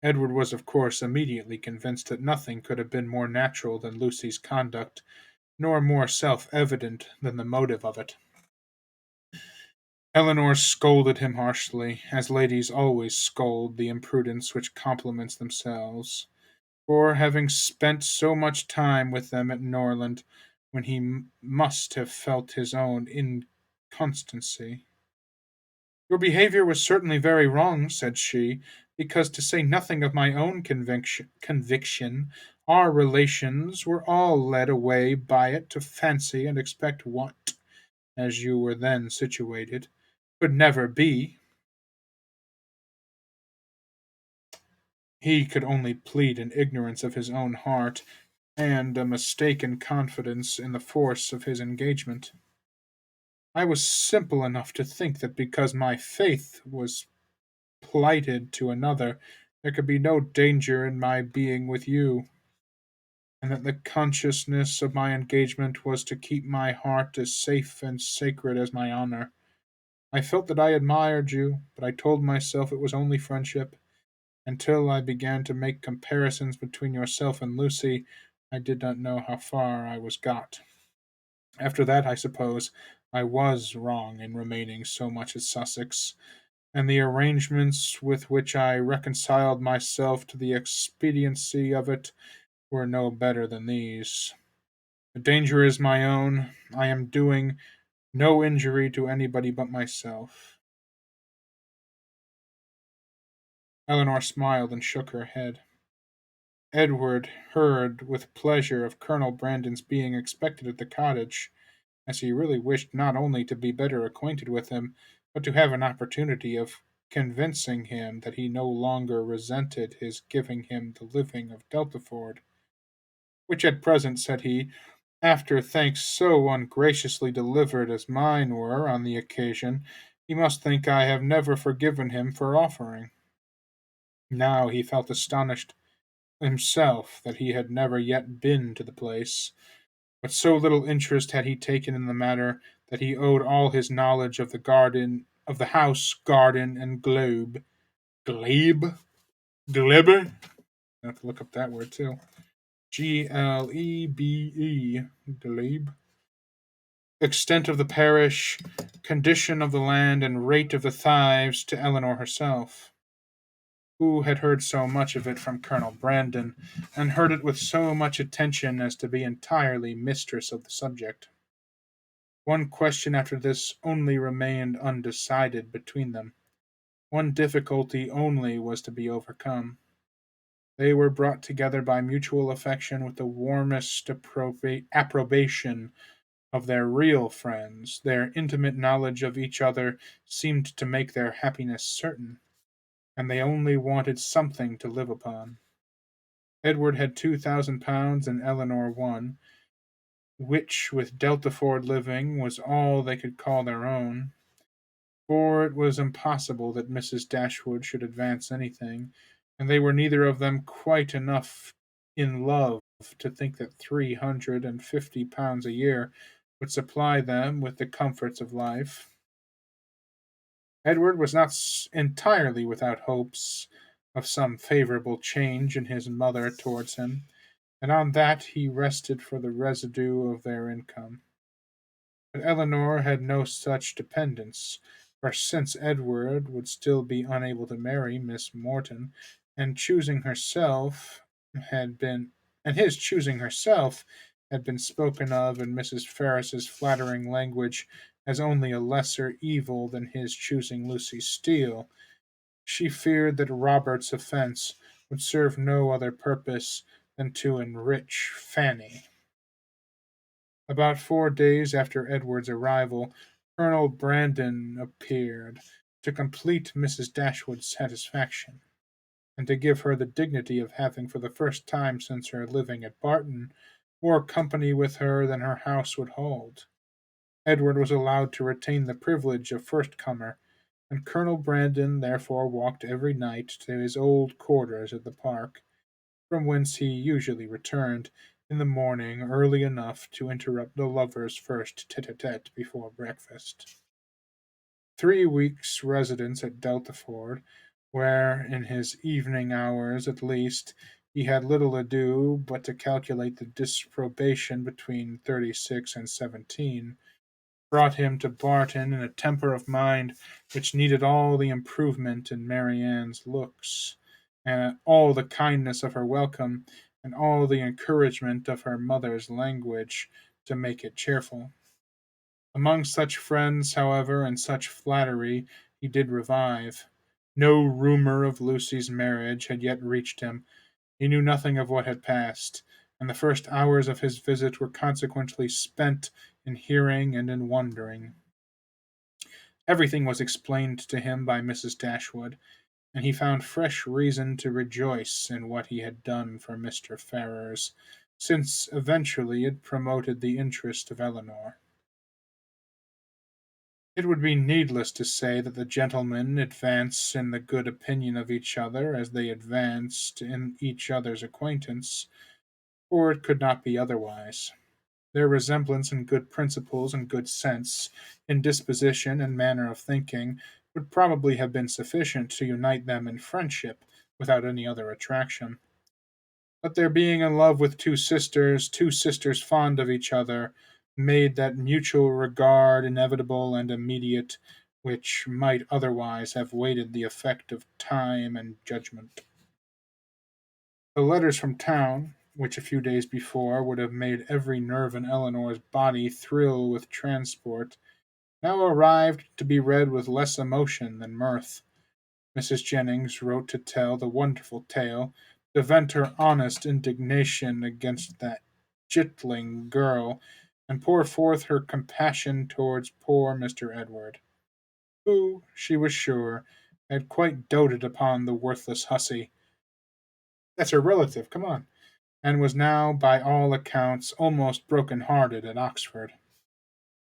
Edward was, of course, immediately convinced that nothing could have been more natural than Lucy's conduct, nor more self-evident than the motive of it. Eleanor scolded him harshly, as ladies always scold the imprudence which compliments themselves, for having spent so much time with them at Norland, when he must have felt his own inconstancy. Your behaviour was certainly very wrong, said she, because, to say nothing of my own conviction, our relations were all led away by it to fancy and expect what, as you were then situated, could never be. He could only plead an ignorance of his own heart, and a mistaken confidence in the force of his engagement. I was simple enough to think that because my faith was plighted to another, there could be no danger in my being with you, and that the consciousness of my engagement was to keep my heart as safe and sacred as my honor. I felt that I admired you, but I told myself it was only friendship. Until I began to make comparisons between yourself and Lucy, I did not know how far I was got. After that, I suppose, I was wrong in remaining so much at Sussex, and the arrangements with which I reconciled myself to the expediency of it were no better than these. The danger is my own. I am doing no injury to anybody but myself. Eleanor smiled and shook her head. Edward heard with pleasure of Colonel Brandon's being expected at the cottage, as he really wished not only to be better acquainted with him, but to have an opportunity of convincing him that he no longer resented his giving him the living of Deltaford, which at present, said he, after thanks so ungraciously delivered as mine were on the occasion, he must think I have never forgiven him for offering. Now he felt astonished himself that he had never yet been to the place, but so little interest had he taken in the matter that he owed all his knowledge of the garden, of the house, garden, and glebe, glebe. I have to look up that word too. Glebe, glebe. Extent of the parish, condition of the land, and rate of the tithes to Eleanor herself, who had heard so much of it from Colonel Brandon, and heard it with so much attention as to be entirely mistress of the subject. One question after this only remained undecided between them. One difficulty only was to be overcome. They were brought together by mutual affection with the warmest approbation of their real friends. Their intimate knowledge of each other seemed to make their happiness certain, and they only wanted something to live upon. Edward had £2,000 and Eleanor one, which, with Deltaford living, was all they could call their own, for it was impossible that Mrs. Dashwood should advance anything, and they were neither of them quite enough in love to think that £350 a year would supply them with the comforts of life. Edward was not entirely without hopes of some favourable change in his mother towards him, and on that he rested for the residue of their income. But Eleanor had no such dependence, for since Edward would still be unable to marry Miss Morton, and choosing herself had been and his choosing herself had been spoken of in Mrs. Ferris's flattering language as only a lesser evil than his choosing Lucy Steele, she feared that Robert's offence would serve no other purpose than to enrich Fanny. About 4 days after Edward's arrival, Colonel Brandon appeared, to complete Mrs. Dashwood's satisfaction, and to give her the dignity of having for the first time since her living at Barton more company with her than her house would hold. Edward was allowed to retain the privilege of first comer, and Colonel Brandon therefore walked every night to his old quarters at the park, from whence he usually returned in the morning early enough to interrupt the lovers' first tete-a-tete before breakfast. 3 weeks' residence at Deltaford where, in his evening hours at least, he had little ado but to calculate the disprobation between 36 and 17, brought him to Barton in a temper of mind which needed all the improvement in Mary Ann's looks, and all the kindness of her welcome, and all the encouragement of her mother's language, to make it cheerful. Among such friends, however, and such flattery, he did revive. No rumour of Lucy's marriage had yet reached him. He knew nothing of what had passed, and the first hours of his visit were consequently spent in hearing and in wondering. Everything was explained to him by Mrs. Dashwood, and he found fresh reason to rejoice in what he had done for Mr. Ferrars, since eventually it promoted the interest of Eleanor. It would be needless to say that the gentlemen advanced in the good opinion of each other as they advanced in each other's acquaintance, for it could not be otherwise. Their resemblance in good principles and good sense, in disposition and manner of thinking, would probably have been sufficient to unite them in friendship without any other attraction. But their being in love with two sisters fond of each other, made that mutual regard inevitable and immediate, which might otherwise have waited the effect of time and judgment. The letters from town, which a few days before would have made every nerve in Eleanor's body thrill with transport, now arrived to be read with less emotion than mirth. Mrs. Jennings wrote to tell the wonderful tale, to vent her honest indignation against that jitling girl, and pour forth her compassion towards poor Mr. Edward, who, she was sure, had quite doted upon the worthless hussy. That's her relative, come on. And was now, by all accounts, almost broken-hearted at Oxford.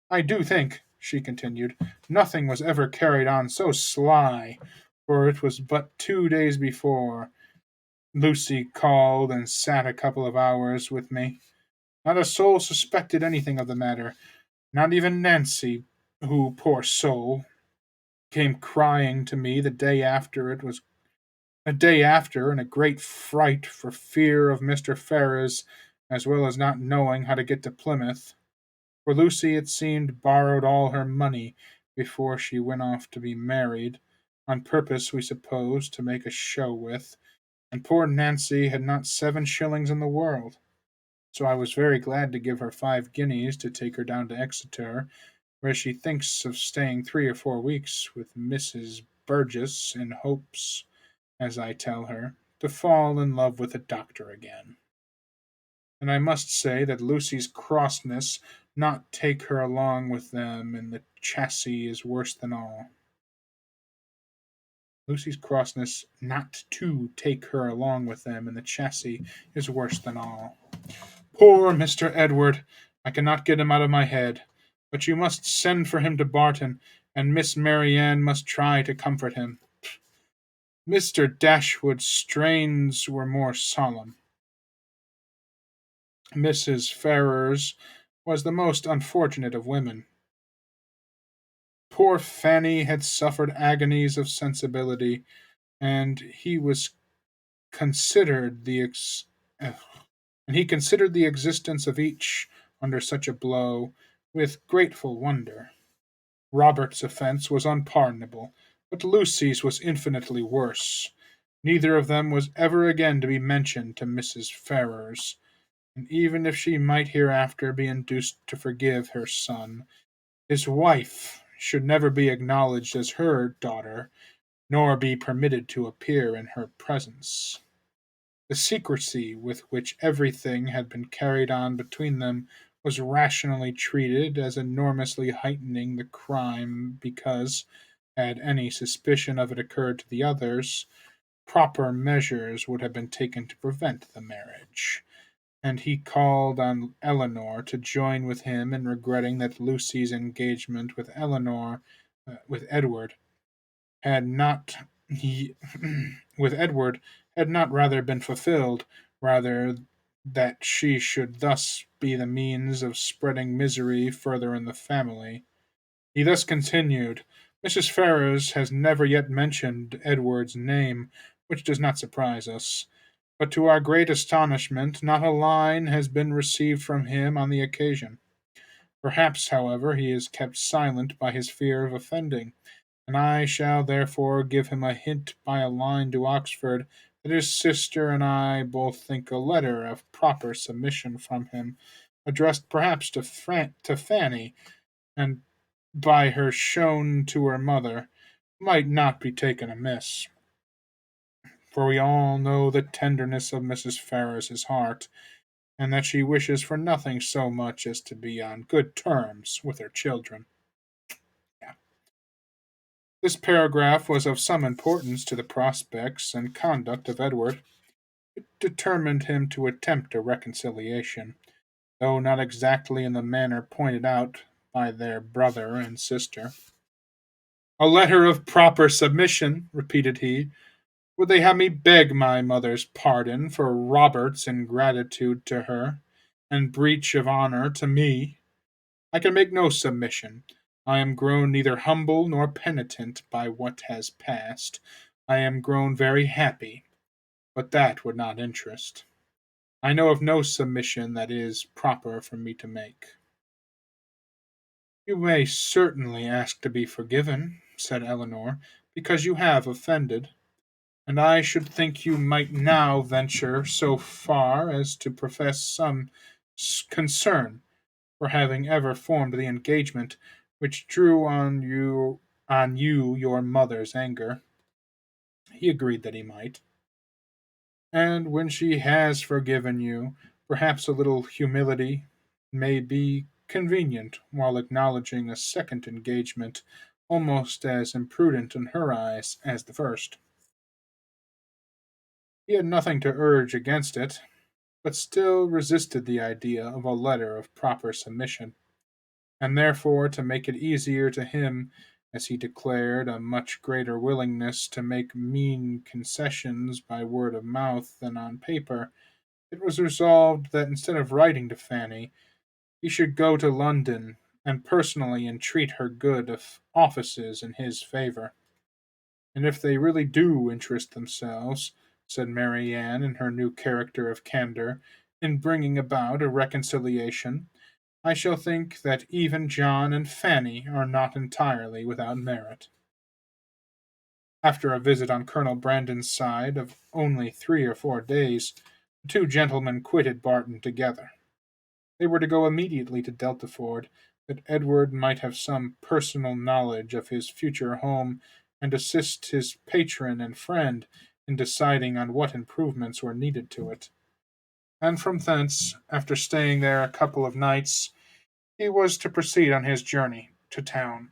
I do think, she continued, nothing was ever carried on so sly, for it was but 2 days before Lucy called and sat a couple of hours with me. Not a soul suspected anything of the matter, not even Nancy, who, poor soul, came crying to me the day after in a great fright for fear of Mr. Ferrars, as well as not knowing how to get to Plymouth. For Lucy, it seemed, borrowed all her money before she went off to be married, on purpose, we suppose, to make a show with, and poor Nancy had not 7 shillings in the world. So I was very glad to give her 5 guineas to take her down to Exeter, where she thinks of staying 3 or 4 weeks with Mrs. Burgess, in hopes, as I tell her, to fall in love with the doctor again. And I must say that Lucy's crossness not take her along with them in the chassis is worse than all. Lucy's crossness not to take her along with them in the chassis is worse than all. Poor Mr. Edward! I cannot get him out of my head. But you must send for him to Barton, and Miss Marianne must try to comfort him. Mr. Dashwood's strains were more solemn. Mrs. Ferrars was the most unfortunate of women. Poor Fanny had suffered agonies of sensibility, and considered the ex- and he considered the existence of each under such a blow with grateful wonder. Robert's offence was unpardonable, but Lucy's was infinitely worse. Neither of them was ever again to be mentioned to Mrs. Ferrars, and even if she might hereafter be induced to forgive her son, his wife should never be acknowledged as her daughter, nor be permitted to appear in her presence. The secrecy with which everything had been carried on between them was rationally treated as enormously heightening the crime because, had any suspicion of it occurred to the others, proper measures would have been taken to prevent the marriage, and he called on Eleanor to join with him in regretting that Lucy's engagement with Edward, had not he with Edward had not rather been fulfilled, rather that she should thus be the means of spreading misery further in the family. He thus continued, Mrs. Ferrars has never yet mentioned Edward's name, which does not surprise us. But to our great astonishment, not a line has been received from him on the occasion. Perhaps, however, he is kept silent by his fear of offending, and I shall therefore give him a hint by a line to Oxford that his sister and I both think a letter of proper submission from him, addressed perhaps to Fanny, and by her shown to her mother, might not be taken amiss. For we all know the tenderness of Mrs. Ferrars's heart, and that she wishes for nothing so much as to be on good terms with her children. Yeah. This paragraph was of some importance to the prospects and conduct of Edward. It determined him to attempt a reconciliation, though not exactly in the manner pointed out by their brother and sister. A letter of proper submission, repeated he. Would they have me beg my mother's pardon for Robert's ingratitude to her, and breach of honour to me? I can make no submission. I am grown neither humble nor penitent by what has passed. I am grown very happy, but that would not interest. I know of no submission that is proper for me to make. You may certainly ask to be forgiven, said Eleanor, because you have offended, and I should think you might now venture so far as to profess some concern for having ever formed the engagement which drew on you your mother's anger. He agreed that he might. And when she has forgiven you, perhaps a little humility may be convenient while acknowledging a second engagement almost as imprudent in her eyes as the first. He had nothing to urge against it, but still resisted the idea of a letter of proper submission, and therefore, to make it easier to him, as he declared a much greater willingness to make mean concessions by word of mouth than on paper, it was resolved that instead of writing to Fanny, he should go to London and personally entreat her good offices in his favour. And if they really do interest themselves, said Mary Ann in her new character of candour, in bringing about a reconciliation, I shall think that even John and Fanny are not entirely without merit. After a visit on Colonel Brandon's side of only 3 or 4 days, the two gentlemen quitted Barton together. They were to go immediately to Deltaford, that Edward might have some personal knowledge of his future home, and assist his patron and friend in deciding on what improvements were needed to it. And from thence, after staying there a couple of nights, he was to proceed on his journey to town.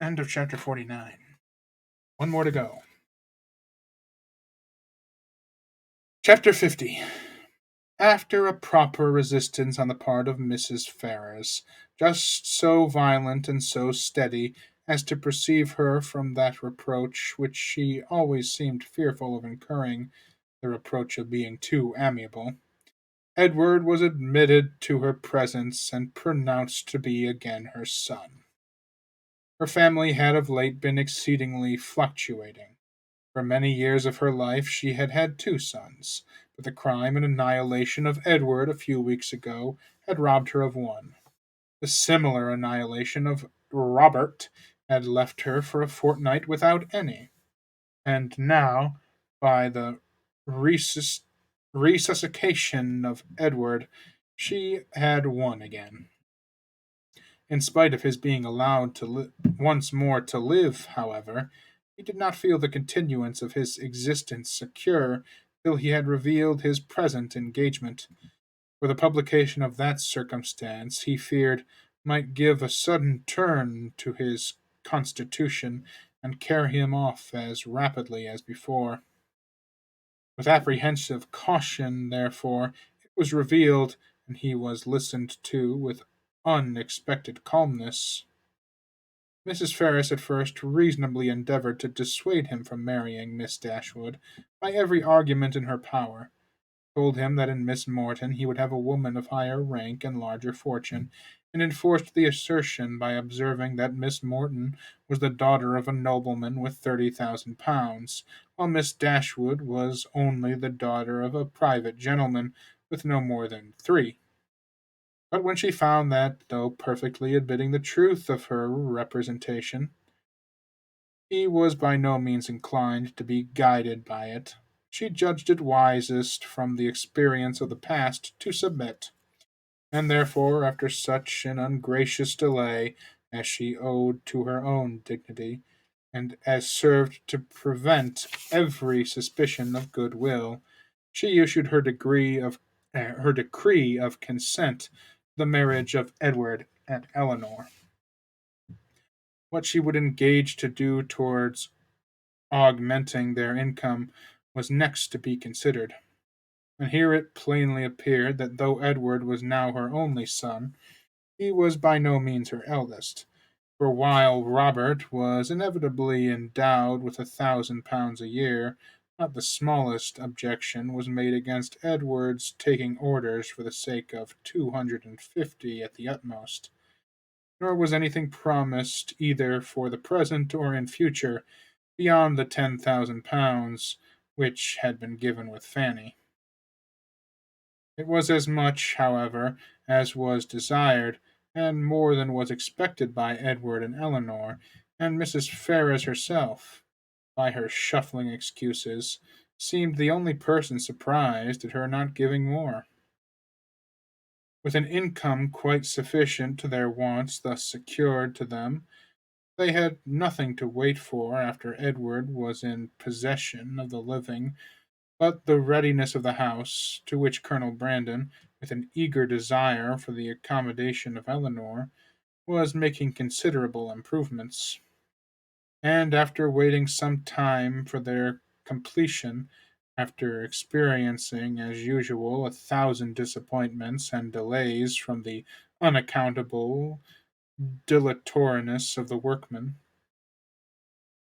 End of chapter 49. One more to go. Chapter 50. After a proper resistance on the part of Mrs. Ferrars, just so violent and so steady as to perceive her from that reproach which she always seemed fearful of incurring, the reproach of being too amiable, Edward was admitted to her presence and pronounced to be again her son. Her family had of late been exceedingly fluctuating. For many years of her life she had had 2 sons, but the crime and annihilation of Edward a few weeks ago had robbed her of one. The similar annihilation of Robert had left her for a fortnight without any, and now, by the resuscitation of Edward, she had one again. In spite of his being allowed to once more to live, however, he did not feel the continuance of his existence secure till he had revealed his present engagement, for the publication of that circumstance, he feared, might give a sudden turn to his constitution, and carry him off as rapidly as before. With apprehensive caution, therefore, it was revealed, and he was listened to with unexpected calmness. Mrs. Ferrars at first reasonably endeavoured to dissuade him from marrying Miss Dashwood by every argument in her power, told him that in Miss Morton he would have a woman of higher rank and larger fortune, and enforced the assertion by observing that Miss Morton was the daughter of a nobleman with £30,000, while Miss Dashwood was only the daughter of a private gentleman with no more than three. But when she found that, though perfectly admitting the truth of her representation, he was by no means inclined to be guided by it, she judged it wisest from the experience of the past to submit, and therefore, after such an ungracious delay as she owed to her own dignity, and as served to prevent every suspicion of good will, she issued her decree of consent to the marriage of Edward and Eleanor. What she would engage to do towards augmenting their income was next to be considered, and here it plainly appeared that though Edward was now her only son, he was by no means her eldest, for while Robert was inevitably endowed with £1,000 a year, not the smallest objection was made against Edward's taking orders for the sake of 250 at the utmost, nor was anything promised either for the present or in future beyond the £10,000 which had been given with Fanny. It was as much, however, as was desired, and more than was expected by Edward and Eleanor, and Mrs. Ferrars herself, by her shuffling excuses, seemed the only person surprised at her not giving more. With an income quite sufficient to their wants thus secured to them, they had nothing to wait for after Edward was in possession of the living but the readiness of the house, to which Colonel Brandon, with an eager desire for the accommodation of Eleanor, was making considerable improvements; and after waiting some time for their completion, after experiencing, as usual, 1,000 disappointments and delays from the unaccountable dilatoriness of the workmen,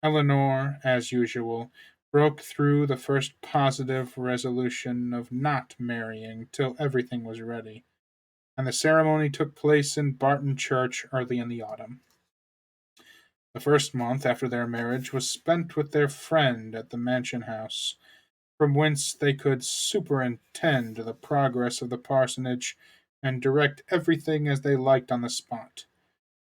Eleanor, as usual, broke through the first positive resolution of not marrying till everything was ready, and the ceremony took place in Barton Church early in the autumn. The first month after their marriage was spent with their friend at the mansion house, from whence they could superintend the progress of the parsonage, and direct everything as they liked on the spot,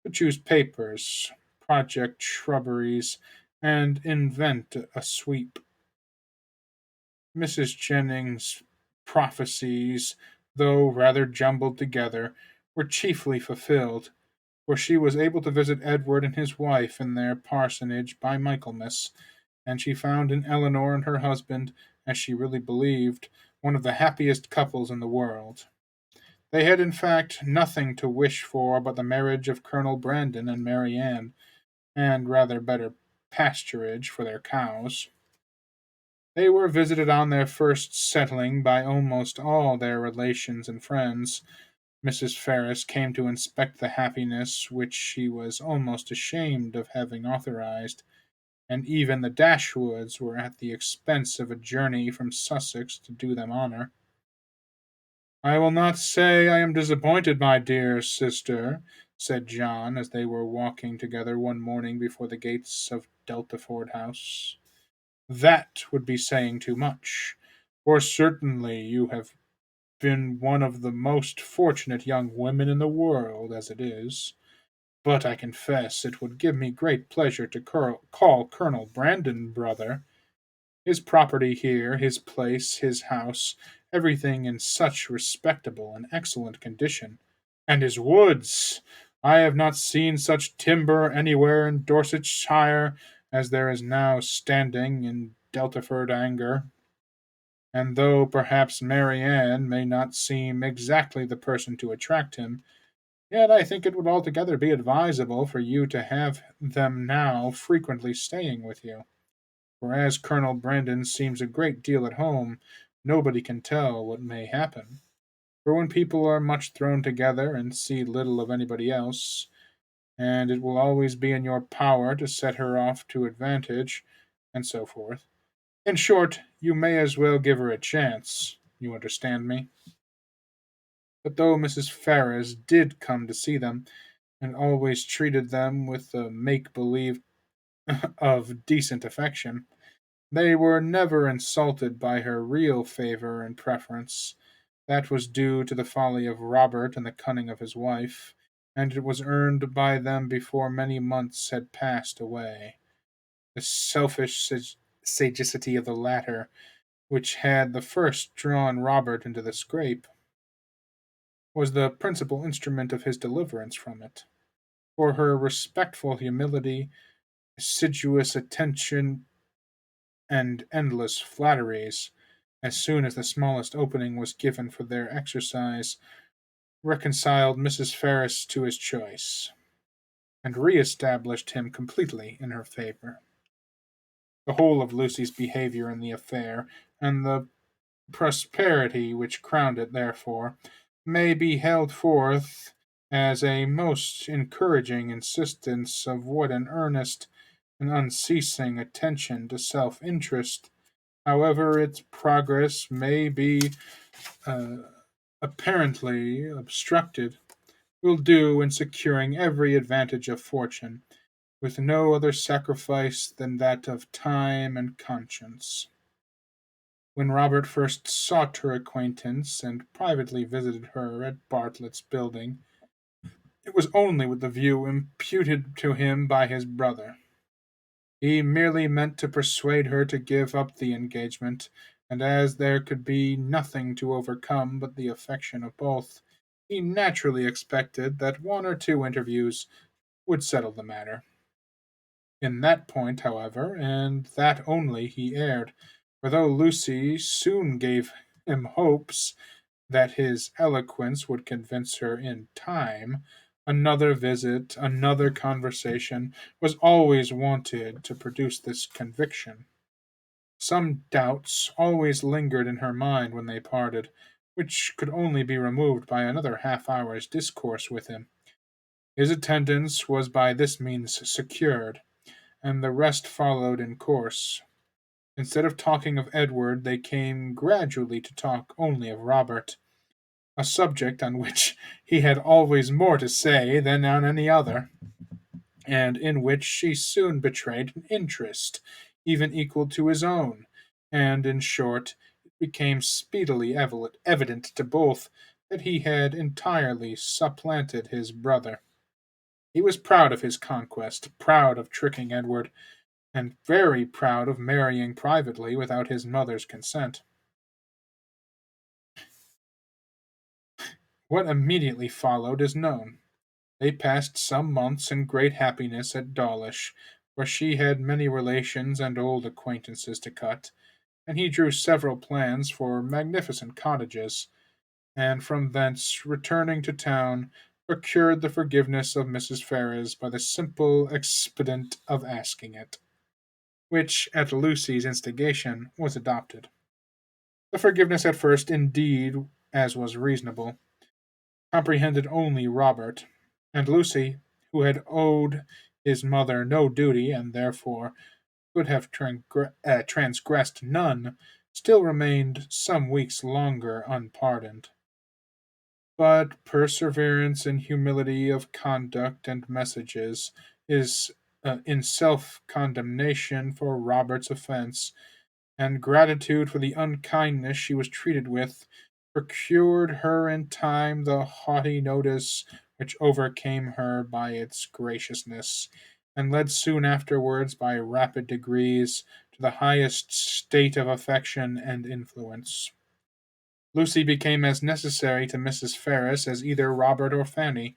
to choose papers, project shrubberies, and invent a sweep. Mrs. Jennings's prophecies, though rather jumbled together, were chiefly fulfilled, for she was able to visit Edward and his wife in their parsonage by Michaelmas, and she found in Eleanor and her husband, as she really believed, one of the happiest couples in the world. They had in fact nothing to wish for but the marriage of Colonel Brandon and Mary Ann, and rather better pasturage for their cows. They were visited on their first settling by almost all their relations and friends. Mrs. Ferrars came to inspect the happiness which she was almost ashamed of having authorized, and even the Dashwoods were at the expense of a journey from Sussex to do them honor. "I will not say I am disappointed, my dear sister," said John, as they were walking together one morning before the gates of Deltaford House. "That would be saying too much, for certainly you have been one of the most fortunate young women in the world, as it is. But I confess it would give me great pleasure to call Colonel Brandon brother. His property here, his place, his house, everything in such respectable and excellent condition. And his woods! I have not seen such timber anywhere in Dorsetshire as there is now standing in Deltaford Anger. And though perhaps Mary Ann may not seem exactly the person to attract him, yet I think it would altogether be advisable for you to have them now frequently staying with you. For as Colonel Brandon seems a great deal at home, nobody can tell what may happen. For when people are much thrown together and see little of anybody else, and it will always be in your power to set her off to advantage, and so forth. In short, you may as well give her a chance. You understand me?" But though Mrs. Ferrars did come to see them, and always treated them with the make believe of decent affection, they were never insulted by her real favor and preference. That was due to the folly of Robert and the cunning of his wife, and it was earned by them before many months had passed away. The selfish sagacity of the latter, which had the first drawn Robert into the scrape, was the principal instrument of his deliverance from it. For her respectful humility, assiduous attention, and endless flatteries, as soon as the smallest opening was given for their exercise, reconciled Mrs. Ferris to his choice, and re-established him completely in her favor. The whole of Lucy's behavior in the affair, and the prosperity which crowned it, therefore, may be held forth as a most encouraging instance of what an earnest and unceasing attention to self-interest, however its progress may be uh, apparently obstructed, will do in securing every advantage of fortune, with no other sacrifice than that of time and conscience. When Robert first sought her acquaintance and privately visited her at Bartlett's Building, it was only with the view imputed to him by his brother. He merely meant to persuade her to give up the engagement, and as there could be nothing to overcome but the affection of both, he naturally expected that one or two interviews would settle the matter. In that point, however, and that only, he erred, for though Lucy soon gave him hopes that his eloquence would convince her in time, another visit, another conversation, was always wanted to produce this conviction. Some doubts always lingered in her mind when they parted, which could only be removed by another half-hour's discourse with him. His attendance was by this means secured, and the rest followed in course. Instead of talking of Edward, they came gradually to talk only of Robert, a subject on which he had always more to say than on any other, and in which she soon betrayed an interest even equal to his own, and, in short, it became speedily evident to both that he had entirely supplanted his brother. He was proud of his conquest, proud of tricking Edward, and very proud of marrying privately without his mother's consent. What immediately followed is known. They passed some months in great happiness at Dawlish, where she had many relations and old acquaintances to cut, and he drew several plans for magnificent cottages, and from thence, returning to town, procured the forgiveness of Mrs. Ferrars by the simple expedient of asking it, which, at Lucy's instigation, was adopted. The forgiveness at first, indeed, as was reasonable, comprehended only Robert, and Lucy, who had owed his mother no duty, and therefore could have transgressed none, still remained some weeks longer unpardoned. But perseverance and humility of conduct and messages is in self condemnation for Robert's offense, and gratitude for the unkindness she was treated with, procured her in time the haughty notice which overcame her by its graciousness, and led soon afterwards by rapid degrees to the highest state of affection and influence. Lucy became as necessary to Mrs. Ferris as either Robert or Fanny,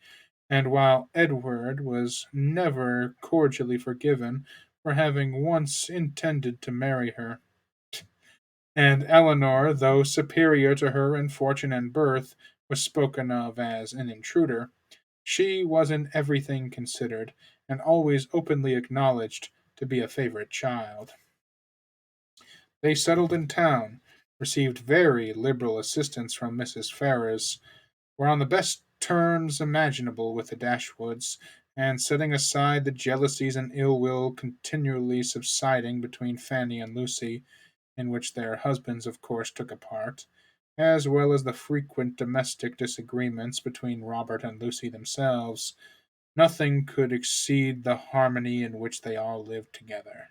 and while Edward was never cordially forgiven for having once intended to marry her, and Eleanor, though superior to her in fortune and birth, was spoken of as an intruder, she was in everything considered, and always openly acknowledged to be a favorite child. They settled in town, received very liberal assistance from Mrs. Ferrars, were on the best terms imaginable with the Dashwoods, and setting aside the jealousies and ill will continually subsiding between Fanny and Lucy, in which their husbands of course took a part, as well as the frequent domestic disagreements between Robert and Lucy themselves, nothing could exceed the harmony in which they all lived together.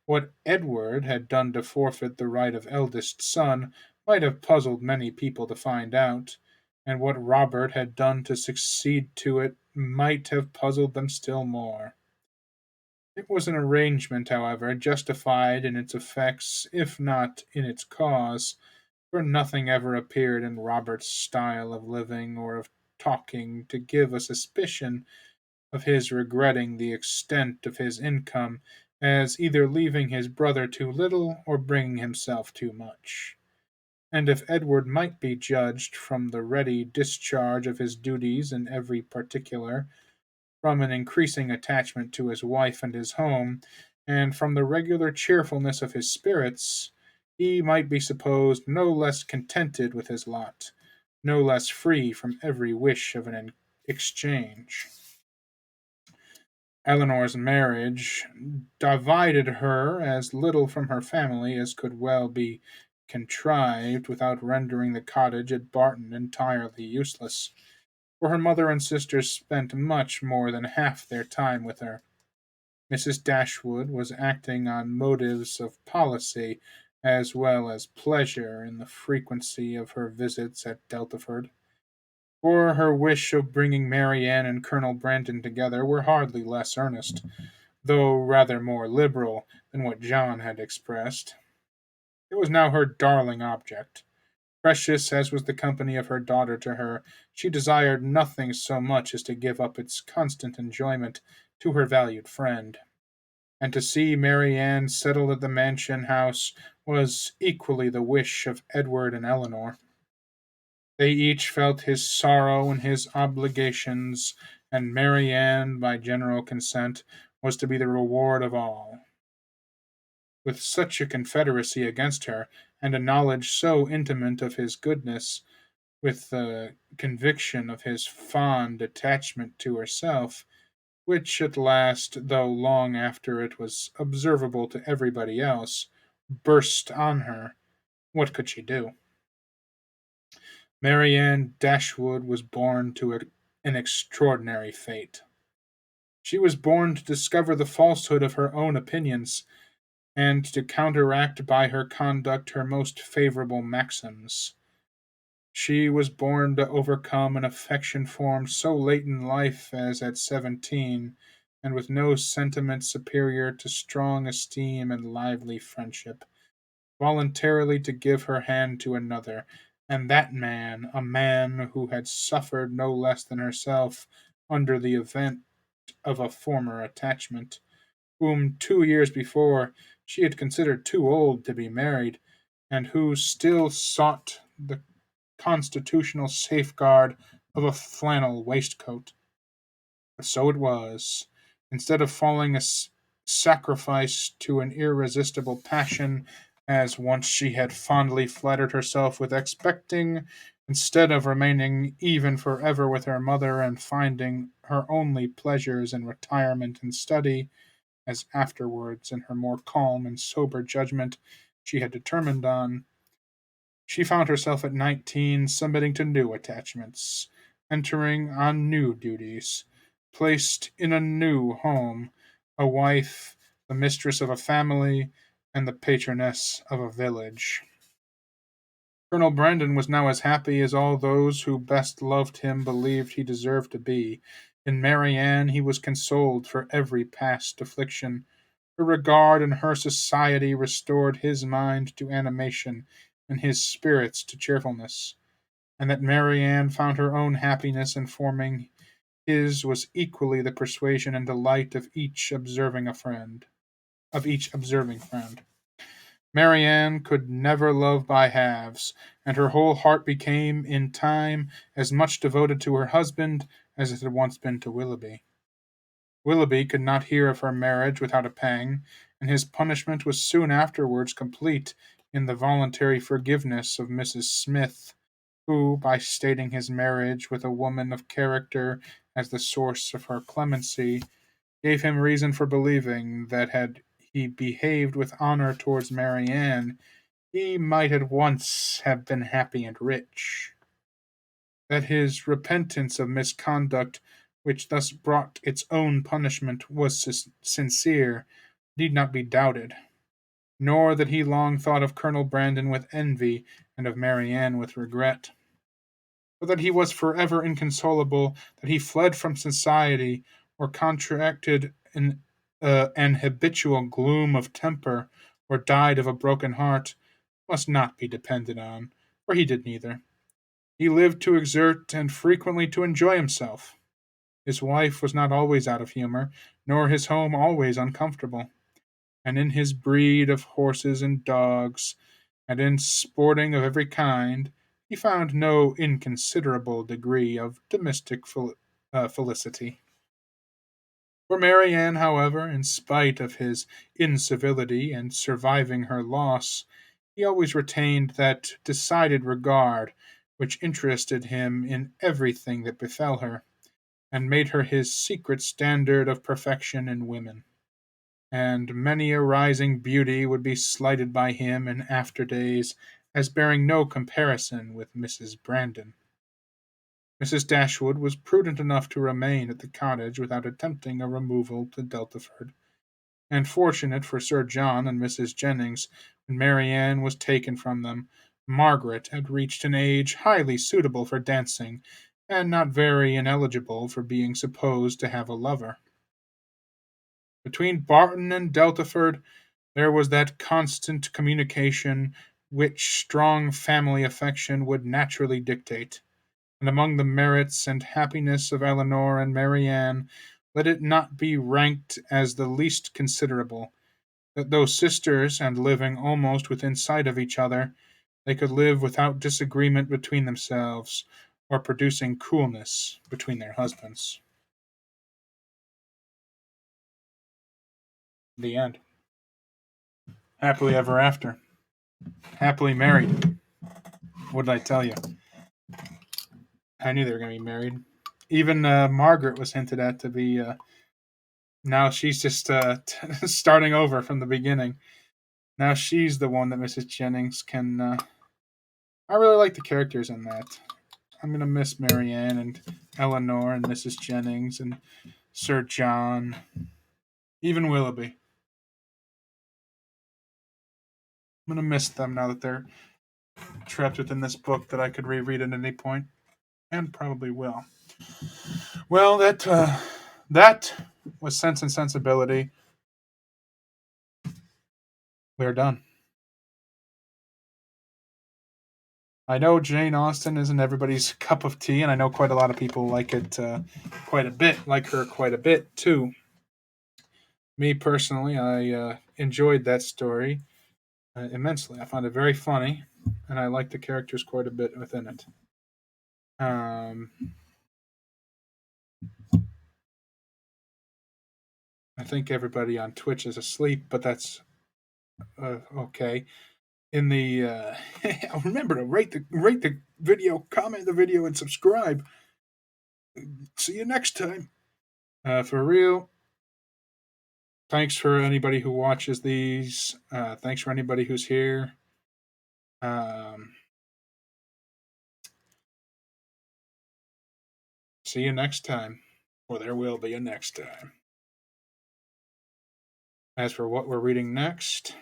What Edward had done to forfeit the right of eldest son might have puzzled many people to find out, and what Robert had done to succeed to it might have puzzled them still more. It was an arrangement, however, justified in its effects, if not in its cause, for nothing ever appeared in Robert's style of living or of talking to give a suspicion of his regretting the extent of his income as either leaving his brother too little or bringing himself too much. And if Edward might be judged from the ready discharge of his duties in every particular, from an increasing attachment to his wife and his home, and from the regular cheerfulness of his spirits, he might be supposed no less contented with his lot, no less free from every wish of an exchange. Eleanor's marriage divided her as little from her family as could well be contrived without rendering the cottage at Barton entirely useless, for her mother and sisters spent much more than half their time with her. Mrs. Dashwood was acting on motives of policy as well as pleasure in the frequency of her visits at Delaford, for her wish of bringing Marianne and Colonel Brandon together were hardly less earnest, though rather more liberal than what John had expressed. It was now her darling object. Precious as was the company of her daughter to her, she desired nothing so much as to give up its constant enjoyment to her valued friend. And to see Marianne settled at the mansion house was equally the wish of Edward and Eleanor. They each felt his sorrow and his obligations, and Marianne, by general consent, was to be the reward of all. With such a confederacy against her, and a knowledge so intimate of his goodness, with the conviction of his fond attachment to herself, which at last, though long after it was observable to everybody else, burst on her, what could she do? Marianne Dashwood was born to an extraordinary fate. She was born to discover the falsehood of her own opinions, and to counteract by her conduct her most favorable maxims. She was born to overcome an affection formed so late in life as at 17, and with no sentiment superior to strong esteem and lively friendship, voluntarily to give her hand to another, and that man a man who had suffered no less than herself under the event of a former attachment, whom 2 years before she had considered too old to be married, and who still sought the constitutional safeguard of a flannel waistcoat. But so it was. Instead of falling a sacrifice to an irresistible passion, as once she had fondly flattered herself with expecting, instead of remaining even forever with her mother and finding her only pleasures in retirement and study, as afterwards, in her more calm and sober judgment, she had determined on, she found herself at 19 submitting to new attachments, entering on new duties, placed in a new home, a wife, the mistress of a family, and the patroness of a village. Colonel Brandon was now as happy as all those who best loved him believed he deserved to be. In Marianne he was consoled for every past affliction. Her regard and her society restored his mind to animation, and his spirits to cheerfulness. And that Marianne found her own happiness in forming his was equally the persuasion and delight of each observing friend. Marianne could never love by halves, and her whole heart became, in time, as much devoted to her husband as it had once been to Willoughby. Willoughby could not hear of her marriage without a pang, and his punishment was soon afterwards complete in the voluntary forgiveness of Mrs. Smith, who, by stating his marriage with a woman of character as the source of her clemency, gave him reason for believing that had he behaved with honour towards Marianne, he might at once have been happy and rich. That his repentance of misconduct, which thus brought its own punishment, was sincere, need not be doubted, nor that he long thought of Colonel Brandon with envy and of Marianne with regret, but that he was forever inconsolable, that he fled from society, or contracted an habitual gloom of temper, or died of a broken heart, must not be depended on, for he did neither. He lived to exert and frequently to enjoy himself. His wife was not always out of humor, nor his home always uncomfortable, and in his breed of horses and dogs, and in sporting of every kind, he found no inconsiderable degree of domestic felicity. For Marianne, however, in spite of his incivility and surviving her loss, he always retained that decided regard which interested him in everything that befell her, and made her his secret standard of perfection in women. And many a rising beauty would be slighted by him in after days as bearing no comparison with Mrs. Brandon. Mrs. Dashwood was prudent enough to remain at the cottage without attempting a removal to Delaford, and fortunate for Sir John and Mrs. Jennings, when Marianne was taken from them, Margaret had reached an age highly suitable for dancing, and not very ineligible for being supposed to have a lover. Between Barton and Delaford there was that constant communication which strong family affection would naturally dictate, and among the merits and happiness of Eleanor and Marianne, let it not be ranked as the least considerable, that though sisters and living almost within sight of each other, they could live without disagreement between themselves, or producing coolness between their husbands. The end. Happily ever after. Happily married. What did I tell you? I knew they were going to be married. Even Margaret was hinted at to be. Now she's just starting over from the beginning. Now she's the one that Mrs. Jennings can. I really like the characters in that. I'm gonna miss Marianne and Eleanor and Mrs. Jennings and Sir John, even Willoughby. I'm gonna miss them now that they're trapped within this book that I could reread at any point, and probably will. Well, that was Sense and Sensibility. We're done. I know Jane Austen isn't everybody's cup of tea, and I know quite a lot of people like it quite a bit, like her quite a bit too. Me personally, I enjoyed that story immensely. I found it very funny, and I liked the characters quite a bit within it. Um, I think everybody on Twitch is asleep, but that's okay. In the remember to rate the video, comment the video, and subscribe. See you next time. For real. Thanks for anybody who watches these. Thanks for anybody who's here. See you next time, or there will be a next time. As for what we're reading next,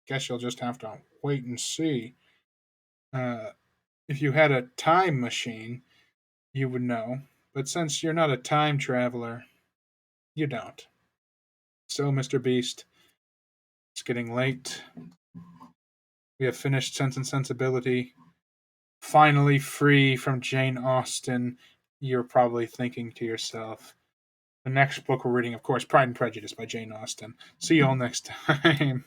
guess you'll just have to wait and see. Uh, if you had a time machine, you would know. But since you're not a time traveler, you don't. So, Mr. Beast, it's getting late. We have finished Sense and Sensibility. Finally free from Jane Austen. You're probably thinking to yourself, the next book we're reading, of course, Pride and Prejudice by Jane Austen. See you all next time.